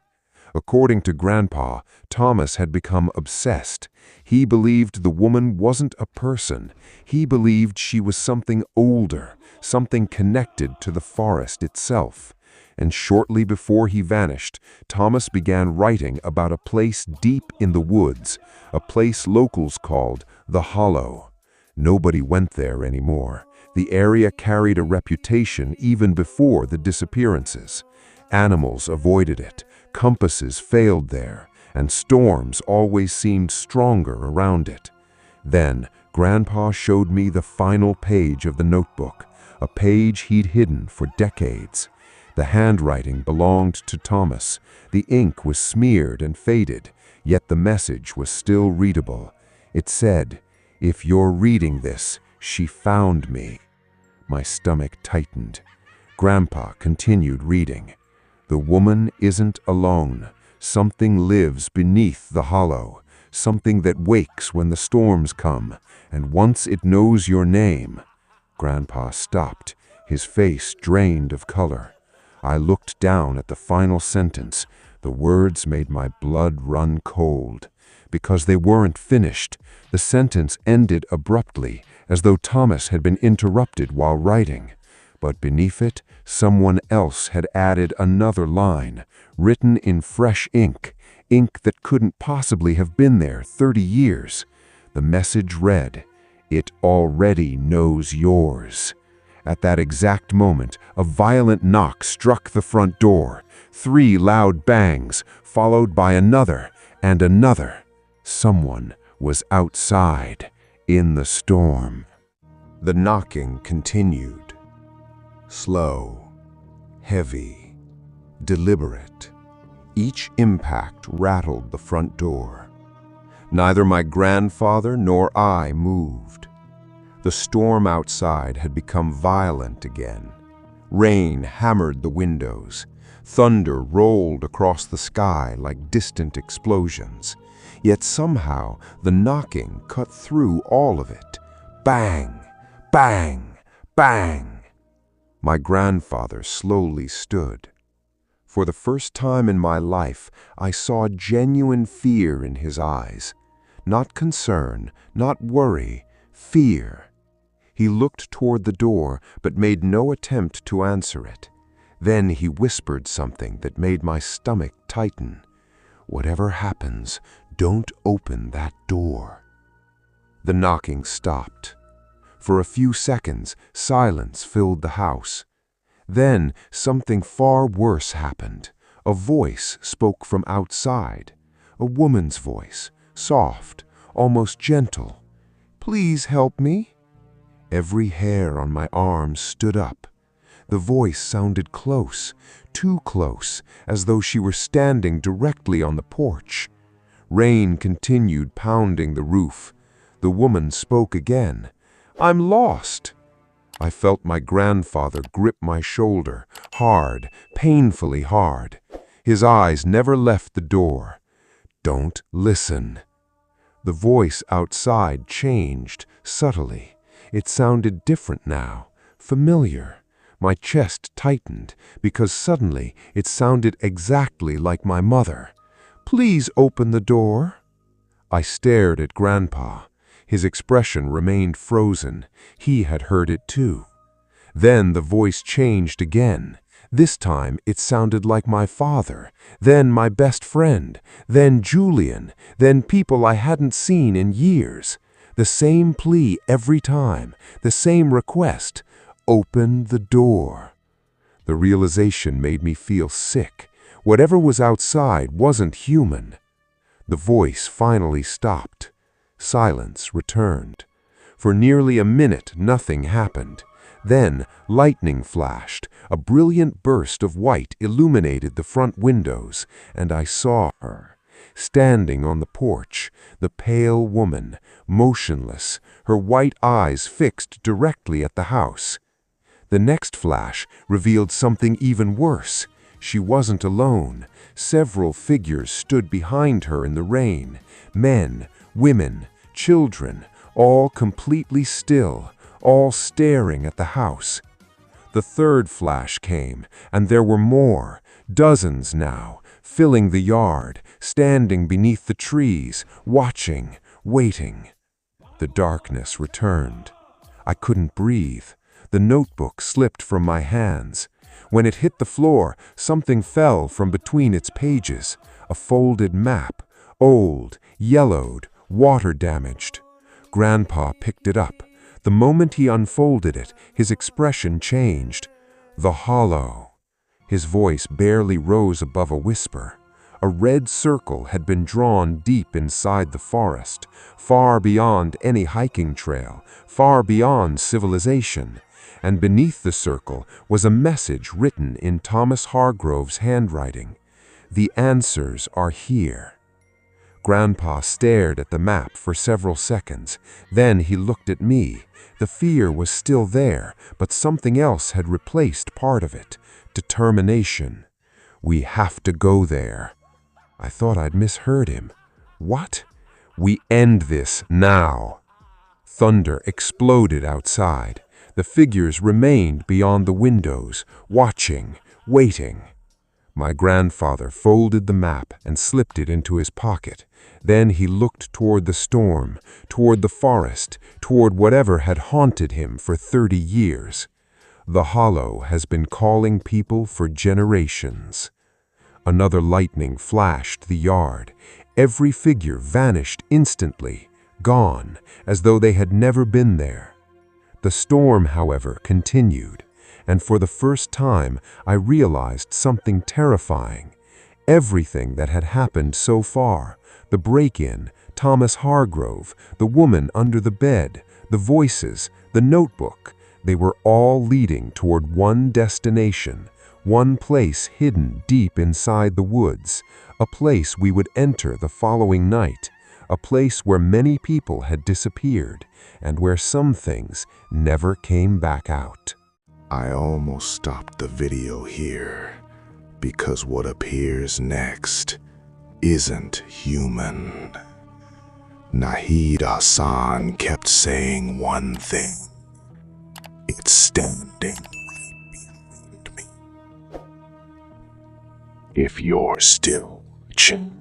According to Grandpa, Thomas had become obsessed. He believed the woman wasn't a person. He believed she was something older, something connected to the forest itself. And shortly before he vanished, Thomas began writing about a place deep in the woods, a place locals called the Hollow. Nobody went there anymore. The area carried a reputation even before the disappearances. Animals avoided it, compasses failed there, and storms always seemed stronger around it. Then, Grandpa showed me the final page of the notebook, a page he'd hidden for decades. The handwriting belonged to Thomas. The ink was smeared and faded, yet the message was still readable. It said, "If you're reading this, she found me." My stomach tightened. Grandpa continued reading. "The woman isn't alone. Something lives beneath the hollow, something that wakes when the storms come, and once it knows your name." Grandpa stopped, his face drained of color. I looked down at the final sentence. The words made my blood run cold. Because they weren't finished, the sentence ended abruptly, as though Thomas had been interrupted while writing. But beneath it, someone else had added another line, written in fresh ink, ink that couldn't possibly have been there 30 years. The message read, "It already knows yours." At that exact moment, a violent knock struck the front door. 3 loud bangs, followed by another and another. Someone was outside, in the storm. The knocking continued. Slow, heavy, deliberate. Each impact rattled the front door. Neither my grandfather nor I moved. The storm outside had become violent again. Rain hammered the windows. Thunder rolled across the sky like distant explosions. Yet somehow the knocking cut through all of it. Bang, bang, bang. My grandfather slowly stood. For the first time in my life, I saw genuine fear in his eyes. Not concern, not worry, fear. He looked toward the door, but made no attempt to answer it. Then he whispered something that made my stomach tighten. "Whatever happens, don't open that door." The knocking stopped. For a few seconds, silence filled the house. Then something far worse happened. A voice spoke from outside. A woman's voice, soft, almost gentle. "Please help me." Every hair on my arm stood up. The voice sounded close, too close, as though she were standing directly on the porch. Rain continued pounding the roof. The woman spoke again. "I'm lost." I felt my grandfather grip my shoulder, hard, painfully hard. His eyes never left the door. "Don't listen." The voice outside changed, subtly. It sounded different now, familiar. My chest tightened, because suddenly it sounded exactly like my mother. "Please open the door." I stared at Grandpa. His expression remained frozen. He had heard it too. Then the voice changed again. This time it sounded like my father, then my best friend, then Julian, then people I hadn't seen in years. The same plea every time, the same request: open the door. The realization made me feel sick. Whatever was outside wasn't human. The voice finally stopped. Silence returned. For nearly a minute, nothing happened. Then, lightning flashed. A brilliant burst of white illuminated the front windows, and I saw her, standing on the porch, the pale woman, motionless, her white eyes fixed directly at the house. The next flash revealed something even worse. She wasn't alone. Several figures stood behind her in the rain. Men, women, children, all completely still, all staring at the house. The third flash came, and there were more, dozens now, filling the yard, standing beneath the trees, watching, waiting. The darkness returned. I couldn't breathe. The notebook slipped from my hands. When it hit the floor, something fell from between its pages, a folded map, old, yellowed, water-damaged. Grandpa picked it up. The moment he unfolded it, his expression changed. The hollow. His voice barely rose above a whisper. A red circle had been drawn deep inside the forest, far beyond any hiking trail, far beyond civilization. And beneath the circle was a message written in Thomas Hargrove's handwriting. The answers are here. Grandpa stared at the map for several seconds. Then he looked at me. The fear was still there, but something else had replaced part of it. Determination. We have to go there. I thought I'd misheard him. What? We end this now. Thunder exploded outside. The figures remained beyond the windows, watching, waiting. My grandfather folded the map and slipped it into his pocket. Then he looked toward the storm, toward the forest, toward whatever had haunted him for 30 years. The hollow has been calling people for generations. Another lightning flashed the yard. Every figure vanished instantly, gone, as though they had never been there. The storm, however, continued, and for the first time I realized something terrifying. Everything that had happened so far, the break-in, Thomas Hargrove, the woman under the bed, the voices, the notebook, they were all leading toward one destination, one place hidden deep inside the woods, a place we would enter the following night, a place where many people had disappeared, and where some things never came back out. I almost stopped the video here, because what appears next isn't human. Nahid Hassan kept saying one thing. It's standing right behind me. If you're still watching,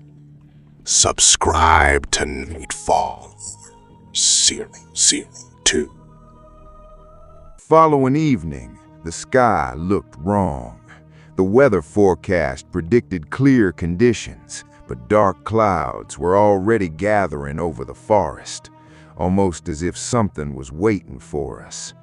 subscribe to Nightfall Series 2. Following evening, the sky looked wrong. The weather forecast predicted clear conditions, but dark clouds were already gathering over the forest, almost as if something was waiting for us.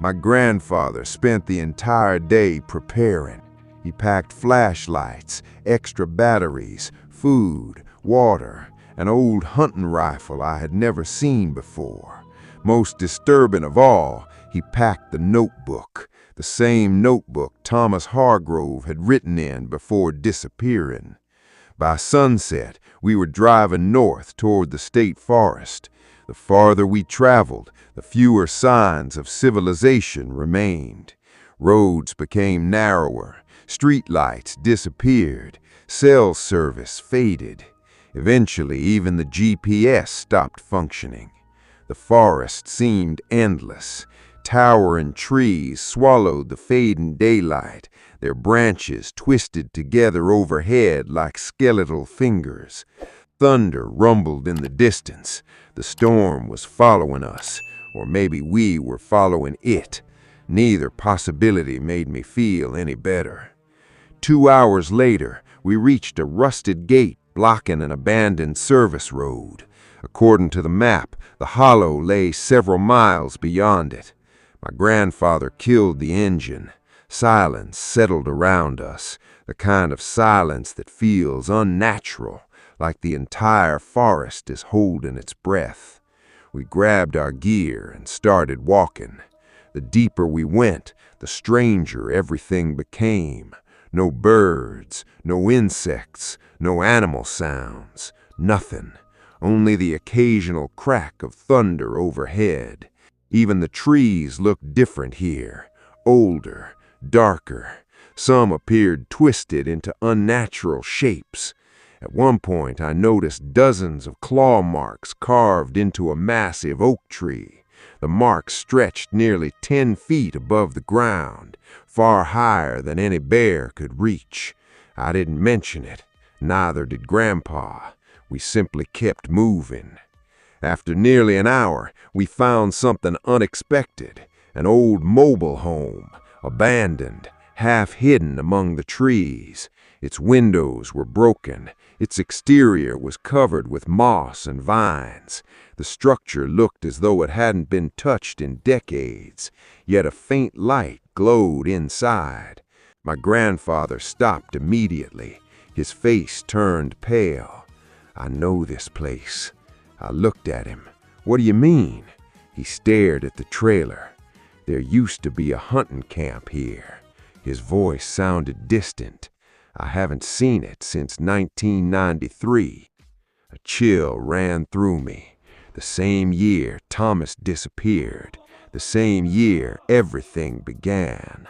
My grandfather spent the entire day preparing. He packed flashlights, extra batteries, food, water, an old hunting rifle I had never seen before. Most disturbing of all, he packed the notebook, the same notebook Thomas Hargrove had written in before disappearing. By sunset, we were driving north toward the state forest. The farther we traveled, the fewer signs of civilization remained. Roads became narrower, streetlights disappeared, cell service faded. Eventually, even the GPS stopped functioning. The forest seemed endless. Towering trees swallowed the fading daylight, their branches twisted together overhead like skeletal fingers. Thunder rumbled in the distance. The storm was following us, or maybe we were following it. Neither possibility made me feel any better. 2 hours later, we reached a rusted gate blocking an abandoned service road. According to the map, the hollow lay several miles beyond it. My grandfather killed the engine. Silence settled around us, the kind of silence that feels unnatural, like the entire forest is holding its breath. We grabbed our gear and started walking. The deeper we went, the stranger everything became. No birds, no insects, no animal sounds, nothing. Only the occasional crack of thunder overhead. Even the trees looked different here, older, darker. Some appeared twisted into unnatural shapes. At one point, I noticed dozens of claw marks carved into a massive oak tree. The marks stretched nearly 10 feet above the ground, far higher than any bear could reach. I didn't mention it, neither did Grandpa. We simply kept moving. After nearly an hour, we found something unexpected, an old mobile home, abandoned, half hidden among the trees. Its windows were broken. Its exterior was covered with moss and vines. The structure looked as though it hadn't been touched in decades, yet a faint light glowed inside. My grandfather stopped immediately. His face turned pale. "I know this place." I looked at him. "What do you mean?" He stared at the trailer. "There used to be a hunting camp here." His voice sounded distant. "I haven't seen it since 1993. A chill ran through me. The same year Thomas disappeared. The same year everything began.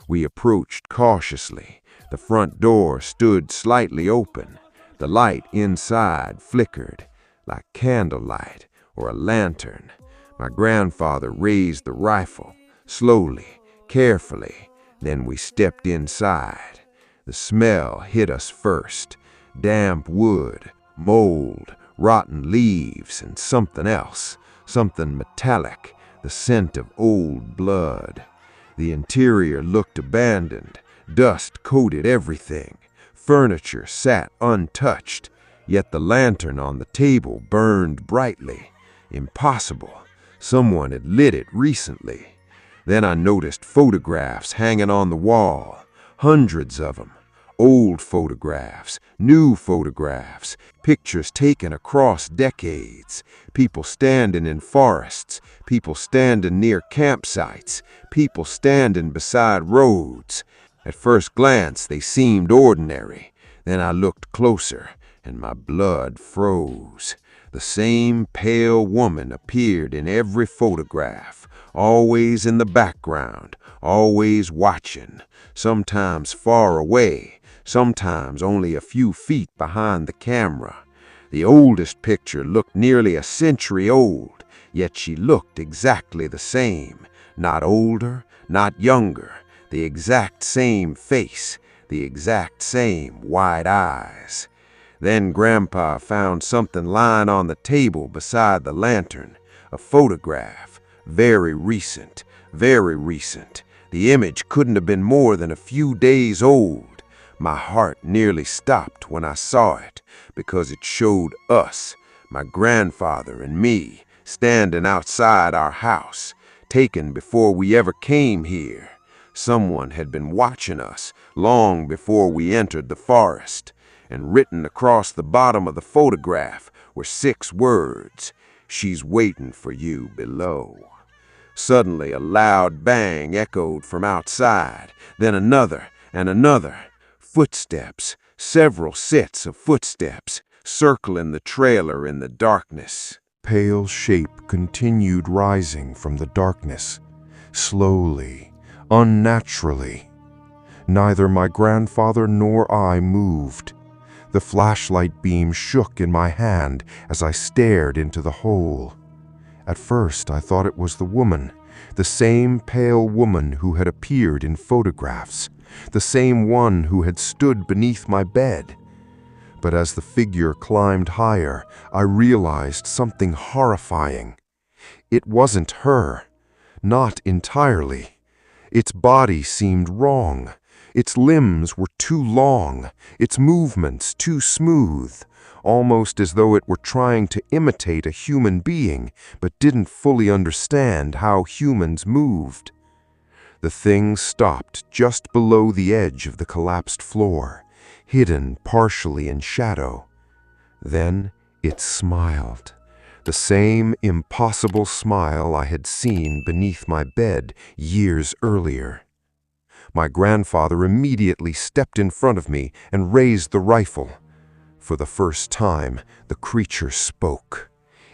We approached cautiously. The front door stood slightly open. The light inside flickered, like candlelight or a lantern. My grandfather raised the rifle, slowly, carefully. Then we stepped inside. The smell hit us first. Damp wood, mold, rotten leaves, and something else, something metallic, the scent of old blood. The interior looked abandoned. Dust coated everything. Furniture sat untouched, yet the lantern on the table burned brightly. Impossible. Someone had lit it recently. Then I noticed photographs hanging on the wall, hundreds of them. Old photographs, new photographs, pictures taken across decades. People standing in forests, people standing near campsites, people standing beside roads. At first glance, they seemed ordinary. Then I looked closer, and my blood froze. The same pale woman appeared in every photograph, always in the background, always watching, sometimes far away, sometimes only a few feet behind the camera. The oldest picture looked nearly a century old, yet she looked exactly the same, not older, not younger. The exact same face, the exact same wide eyes. Then Grandpa found something lying on the table beside the lantern, a photograph, very recent, very recent. The image couldn't have been more than a few days old. My heart nearly stopped when I saw it, because it showed us, my grandfather and me, standing outside our house, taken before we ever came here. Someone had been watching us long before we entered the forest, and written across the bottom of the photograph were 6 words: "She's waiting for you below." Suddenly a loud bang echoed from outside, then another and another. Footsteps, several sets of footsteps, circling the trailer in the darkness. Pale shape continued rising from the darkness, slowly, unnaturally. Neither my grandfather nor I moved. The flashlight beam shook in my hand as I stared into the hole. At first I thought it was the woman, the same pale woman who had appeared in photographs, the same one who had stood beneath my bed. But as the figure climbed higher, I realized something horrifying. It wasn't her, not entirely. Its body seemed wrong. Its limbs were too long, its movements too smooth, almost as though it were trying to imitate a human being, but didn't fully understand how humans moved. The thing stopped just below the edge of the collapsed floor, hidden partially in shadow. Then it smiled, the same impossible smile I had seen beneath my bed years earlier. My grandfather immediately stepped in front of me and raised the rifle. For the first time, the creature spoke.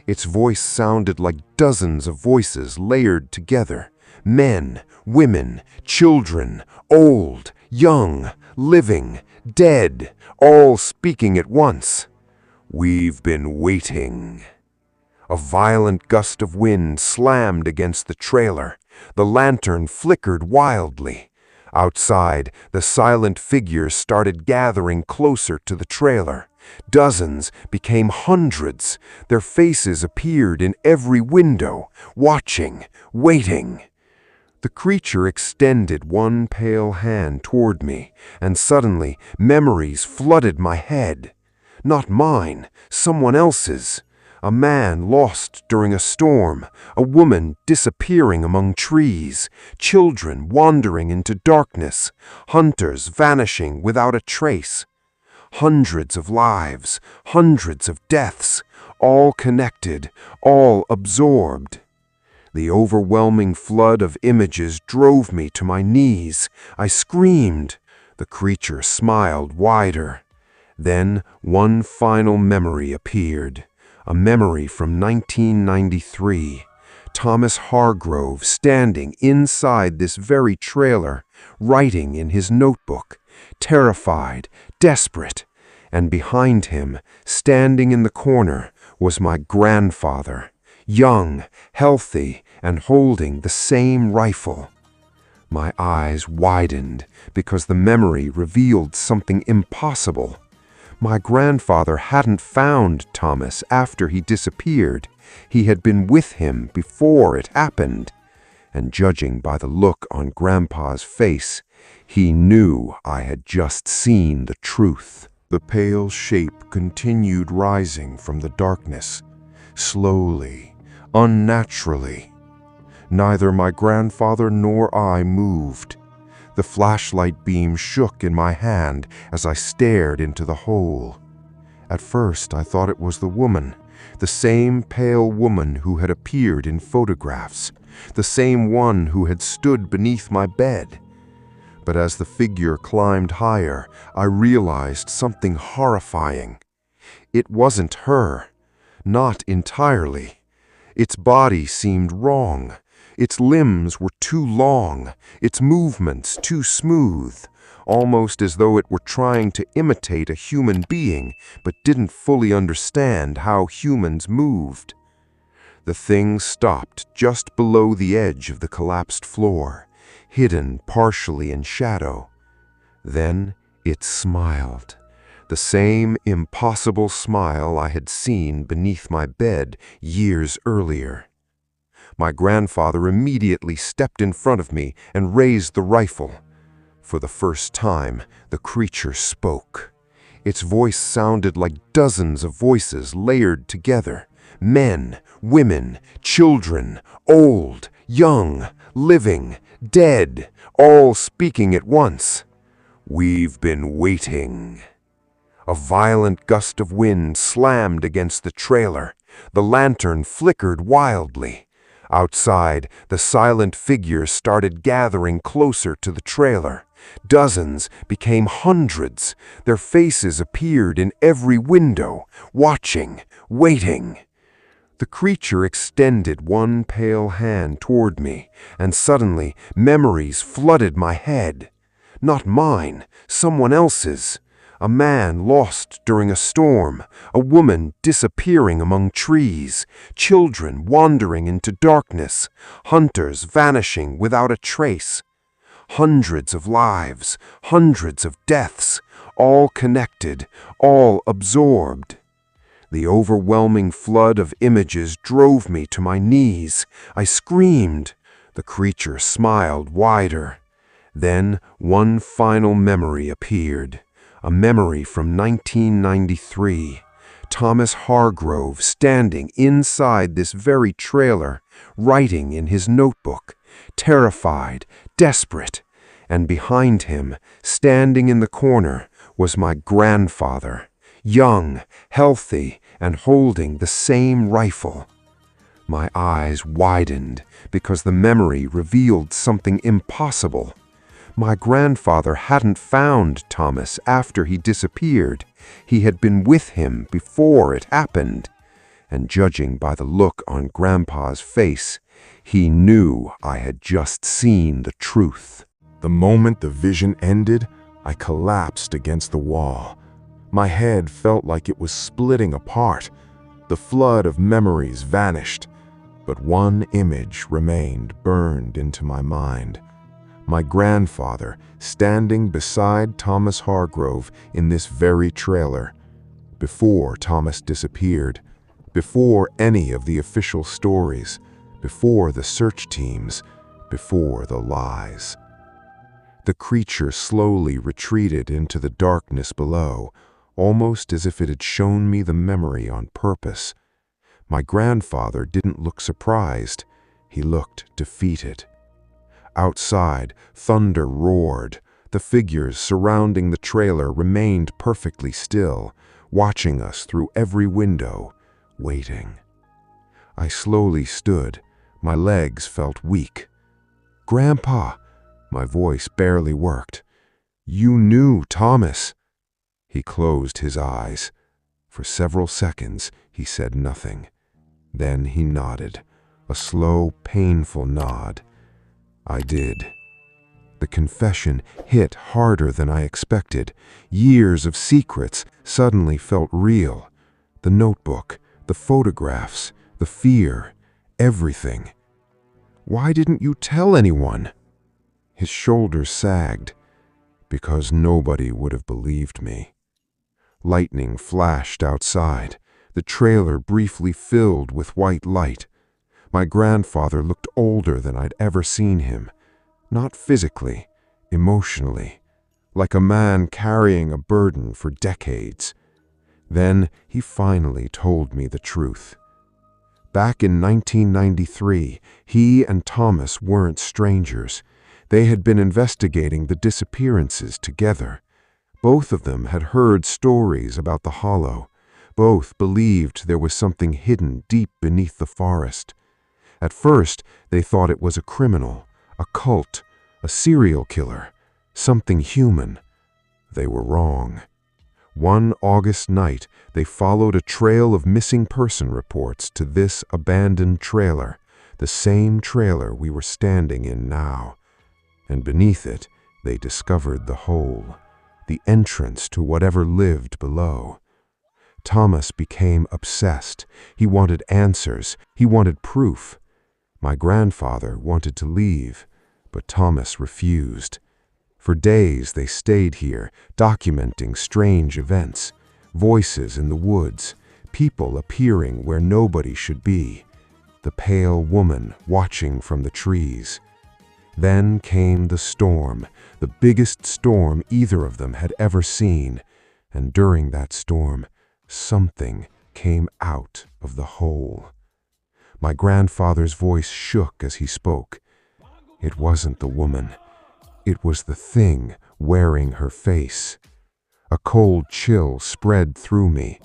Its voice sounded like dozens of voices layered together. Men, women, children, old, young, living, dead, all speaking at once. "We've been waiting." A violent gust of wind slammed against the trailer. The lantern flickered wildly. Outside, the silent figures started gathering closer to the trailer. Dozens became hundreds. Their faces appeared in every window, watching, waiting. The creature extended one pale hand toward me, and suddenly memories flooded my head. Not mine, someone else's. A man lost during a storm, a woman disappearing among trees, children wandering into darkness, hunters vanishing without a trace. Hundreds of lives, hundreds of deaths, all connected, all absorbed. The overwhelming flood of images drove me to my knees. I screamed. The creature smiled wider. Then one final memory appeared. A memory from 1993. Thomas Hargrove standing inside this very trailer, writing in his notebook, terrified, desperate. And behind him, standing in the corner, was my grandfather, young, healthy, and holding the same rifle. My eyes widened because the memory revealed something impossible. My grandfather hadn't found Thomas after he disappeared. He had been with him before it happened. And judging by the look on Grandpa's face, he knew I had just seen the truth. The pale shape continued rising from the darkness, slowly, unnaturally. Neither my grandfather nor I moved. The flashlight beam shook in my hand as I stared into the hole. At first, I thought it was the woman, the same pale woman who had appeared in photographs, the same one who had stood beneath my bed. But as the figure climbed higher, I realized something horrifying. It wasn't her. Not entirely. Its body seemed wrong. Its limbs were too long, its movements too smooth, almost as though it were trying to imitate a human being, but didn't fully understand how humans moved. The thing stopped just below the edge of the collapsed floor, hidden partially in shadow. Then it smiled, the same impossible smile I had seen beneath my bed years earlier. My grandfather immediately stepped in front of me and raised the rifle. For the first time, the creature spoke. Its voice sounded like dozens of voices layered together. Men, women, children, old, young, living, dead, all speaking at once. "We've been waiting." A violent gust of wind slammed against the trailer. The lantern flickered wildly. Outside, the silent figures started gathering closer to the trailer. Dozens became hundreds. Their faces appeared in every window, watching, waiting. The creature extended one pale hand toward me, and suddenly memories flooded my head. Not mine, someone else's. A man lost during a storm, a woman disappearing among trees, children wandering into darkness, hunters vanishing without a trace. Hundreds of lives, hundreds of deaths, all connected, all absorbed. The overwhelming flood of images drove me to my knees. I screamed. The creature smiled wider. Then one final memory appeared. A memory from 1993. Thomas Hargrove standing inside this very trailer, writing in his notebook, terrified, desperate, and behind him, standing in the corner, was my grandfather, young, healthy, and holding the same rifle. My eyes widened because the memory revealed something impossible. My grandfather hadn't found Thomas after he disappeared. He had been with him before it happened. And judging by the look on Grandpa's face, he knew I had just seen the truth. The moment the vision ended, I collapsed against the wall. My head felt like it was splitting apart. The flood of memories vanished, but one image remained burned into my mind. My grandfather standing beside Thomas Hargrove in this very trailer. Before Thomas disappeared, before any of the official stories, before the search teams, before the lies. The creature slowly retreated into the darkness below, almost as if it had shown me the memory on purpose. My grandfather didn't look surprised. He looked defeated. Outside, thunder roared. The figures surrounding the trailer remained perfectly still, watching us through every window, waiting. I slowly stood. My legs felt weak. "Grandpa," my voice barely worked. "You knew Thomas." He closed his eyes. For several seconds, he said nothing. Then he nodded, a slow, painful nod. I did. The confession hit harder than I expected. Years of secrets suddenly felt real. The notebook, the photographs, the fear, everything. "Why didn't you tell anyone?" His shoulders sagged. "Because nobody would have believed me." Lightning flashed outside. The trailer briefly filled with white light. My grandfather looked older than I'd ever seen him. Not physically, emotionally, like a man carrying a burden for decades. Then he finally told me the truth. Back in 1993, he and Thomas weren't strangers. They had been investigating the disappearances together. Both of them had heard stories about the Hollow. Both believed there was something hidden deep beneath the forest. At first, they thought it was a criminal, a cult, a serial killer, something human. They were wrong. One August night, they followed a trail of missing person reports to this abandoned trailer, the same trailer we were standing in now. And beneath it, they discovered the hole, the entrance to whatever lived below. Thomas became obsessed. He wanted answers. He wanted proof. My grandfather wanted to leave, but Thomas refused. For days they stayed here, documenting strange events, voices in the woods, people appearing where nobody should be, the pale woman watching from the trees. Then came the storm, the biggest storm either of them had ever seen, and during that storm, something came out of the hole. My grandfather's voice shook as he spoke. It wasn't the woman. It was the thing wearing her face. A cold chill spread through me.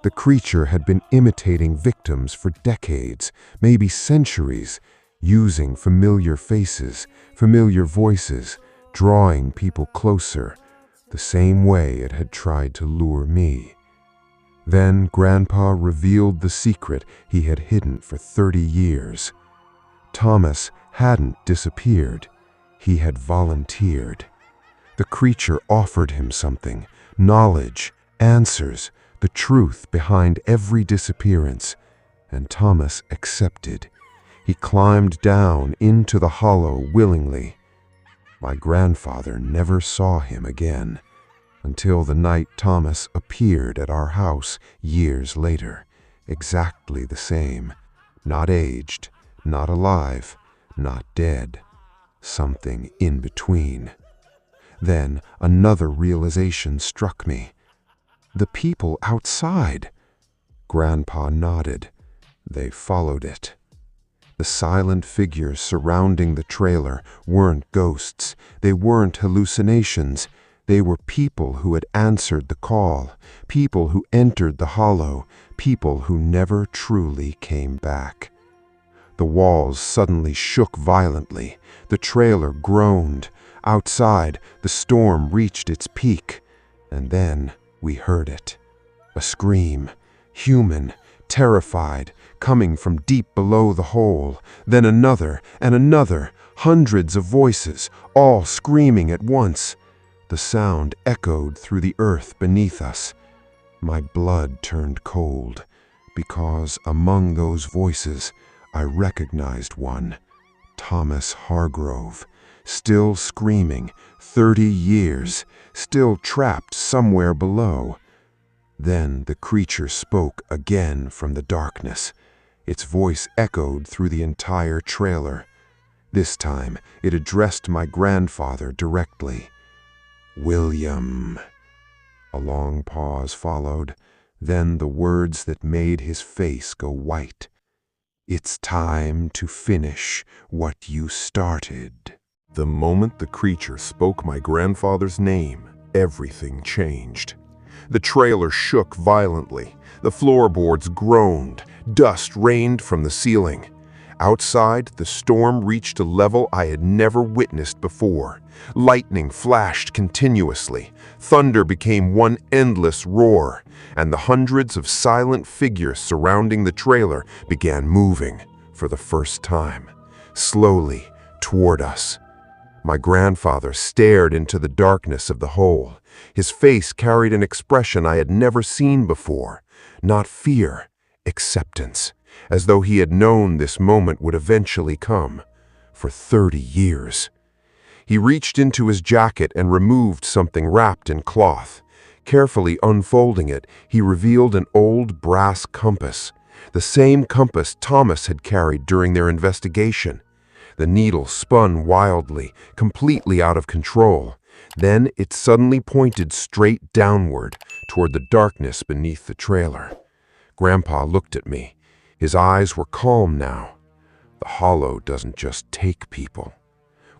The creature had been imitating victims for decades, maybe centuries, using familiar faces, familiar voices, drawing people closer, the same way it had tried to lure me. Then Grandpa revealed the secret he had hidden for 30 years. Thomas hadn't disappeared. He had volunteered. The creature offered him something, knowledge, answers, the truth behind every disappearance, and Thomas accepted. He climbed down into the hollow willingly. My grandfather never saw him again, until the night Thomas appeared at our house years later, exactly the same, not aged, not alive, not dead, something in between. Then another realization struck me. The people outside, Grandpa nodded. They followed it. The silent figures surrounding the trailer weren't ghosts. They weren't hallucinations. They were people who had answered the call, people who entered the hollow, people who never truly came back. The walls suddenly shook violently. The trailer groaned. Outside, the storm reached its peak. And then we heard it. A scream, human, terrified, coming from deep below the hole. Then another and another, hundreds of voices, all screaming at once. The sound echoed through the earth beneath us. My blood turned cold, because among those voices I recognized one, Thomas Hargrove, still screaming, 30 years, still trapped somewhere below. Then the creature spoke again from the darkness. Its voice echoed through the entire trailer. This time it addressed my grandfather directly. "William." A long pause followed, then the words that made his face go white. "It's time to finish what you started." The moment the creature spoke my grandfather's name, everything changed. The trailer shook violently. The floorboards groaned. Dust rained from the ceiling. Outside, the storm reached a level I had never witnessed before. Lightning flashed continuously. Thunder became one endless roar, and the hundreds of silent figures surrounding the trailer began moving, for the first time, slowly toward us. My grandfather stared into the darkness of the hole. His face carried an expression I had never seen before. Not fear, acceptance, as though he had known this moment would eventually come. For 30 years. He reached into his jacket and removed something wrapped in cloth. Carefully unfolding it, he revealed an old brass compass, the same compass Thomas had carried during their investigation. The needle spun wildly, completely out of control. Then it suddenly pointed straight downward, toward the darkness beneath the trailer. Grandpa looked at me. His eyes were calm now. "The hollow doesn't just take people."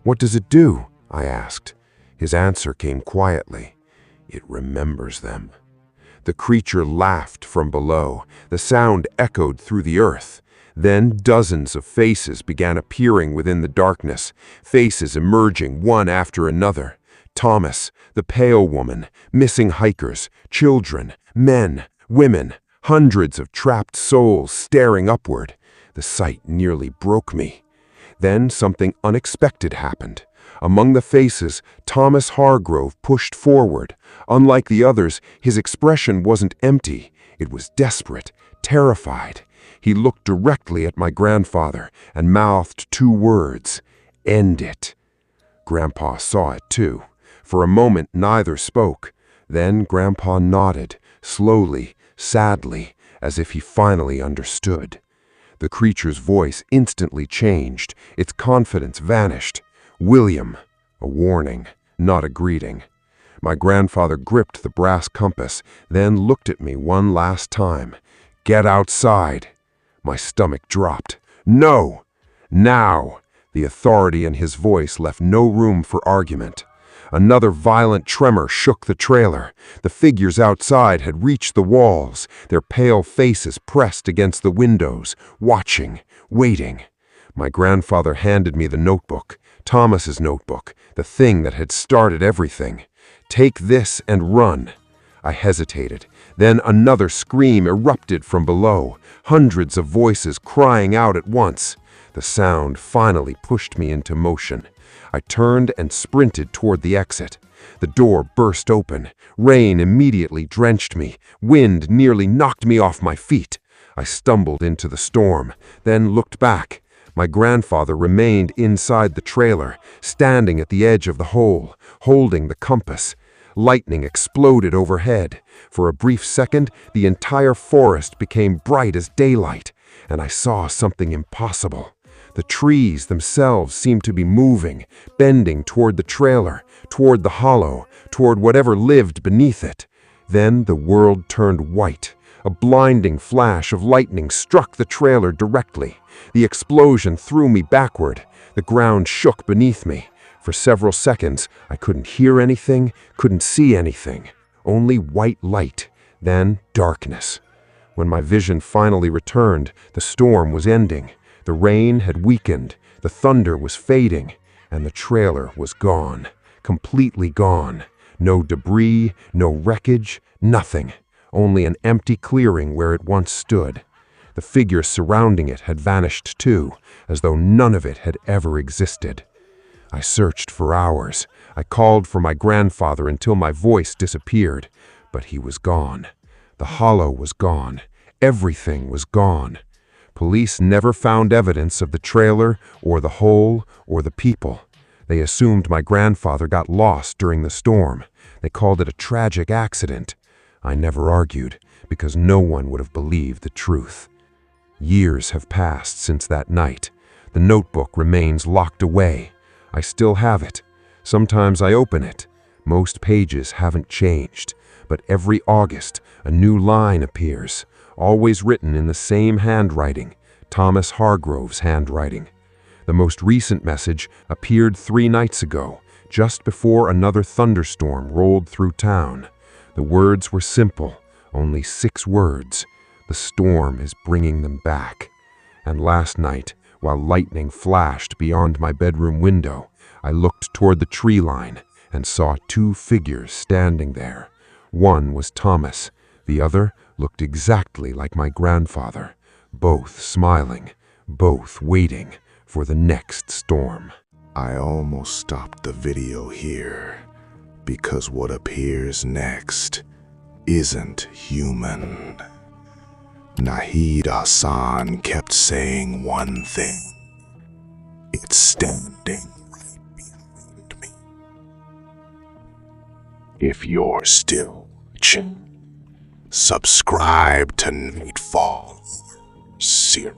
"What does it do?" I asked. His answer came quietly. "It remembers them." The creature laughed from below. The sound echoed through the earth. Then dozens of faces began appearing within the darkness, faces emerging one after another. Thomas, the pale woman, missing hikers, children, men, women, hundreds of trapped souls staring upward. The sight nearly broke me. Then something unexpected happened. Among the faces, Thomas Hargrove pushed forward. Unlike the others, his expression wasn't empty. It was desperate, terrified. He looked directly at my grandfather and mouthed 2 words, "End it." Grandpa saw it too. For a moment, neither spoke. Then Grandpa nodded, slowly, sadly, as if he finally understood. The creature's voice instantly changed. Its confidence vanished. "William," a warning, not a greeting. My grandfather gripped the brass compass, then looked at me one last time. "Get outside." My stomach dropped. "No! Now!" The authority in his voice left no room for argument. Another violent tremor shook the trailer. The figures outside had reached the walls, their pale faces pressed against the windows, watching, waiting. My grandfather handed me the notebook, Thomas's notebook, the thing that had started everything. "Take this and run." I hesitated. Then another scream erupted from below, hundreds of voices crying out at once. The sound finally pushed me into motion. I turned and sprinted toward the exit. The door burst open. Rain immediately drenched me. Wind nearly knocked me off my feet. I stumbled into the storm, then looked back. My grandfather remained inside the trailer, standing at the edge of the hole, holding the compass. Lightning exploded overhead. For a brief second, the entire forest became bright as daylight, and I saw something impossible. The trees themselves seemed to be moving, bending toward the trailer, toward the hollow, toward whatever lived beneath it. Then the world turned white. A blinding flash of lightning struck the trailer directly. The explosion threw me backward. The ground shook beneath me. For several seconds, I couldn't hear anything, couldn't see anything. Only white light, then darkness. When my vision finally returned, the storm was ending. The rain had weakened, the thunder was fading, and the trailer was gone. Completely gone. No debris, no wreckage, nothing. Only an empty clearing where it once stood. The figures surrounding it had vanished too, as though none of it had ever existed. I searched for hours. I called for my grandfather until my voice disappeared, but he was gone. The hollow was gone. Everything was gone. Police never found evidence of the trailer or the hole or the people. They assumed my grandfather got lost during the storm. They called it a tragic accident. I never argued, because no one would have believed the truth. Years have passed since that night. The notebook remains locked away. I still have it. Sometimes I open it. Most pages haven't changed, but every August a new line appears, always written in the same handwriting, Thomas Hargrove's handwriting. The most recent message appeared 3 nights ago, just before another thunderstorm rolled through town. The words were simple, only 6 words. The storm is bringing them back. And last night, while lightning flashed beyond my bedroom window, I looked toward the tree line and saw 2 figures standing there. One was Thomas. The other looked exactly like my grandfather. Both smiling, both waiting for the next storm. I almost stopped the video here, because what appears next isn't human. Nahid Hassan kept saying one thing. It's standing right behind me. If you're still watching, subscribe to Nightfall. Serial.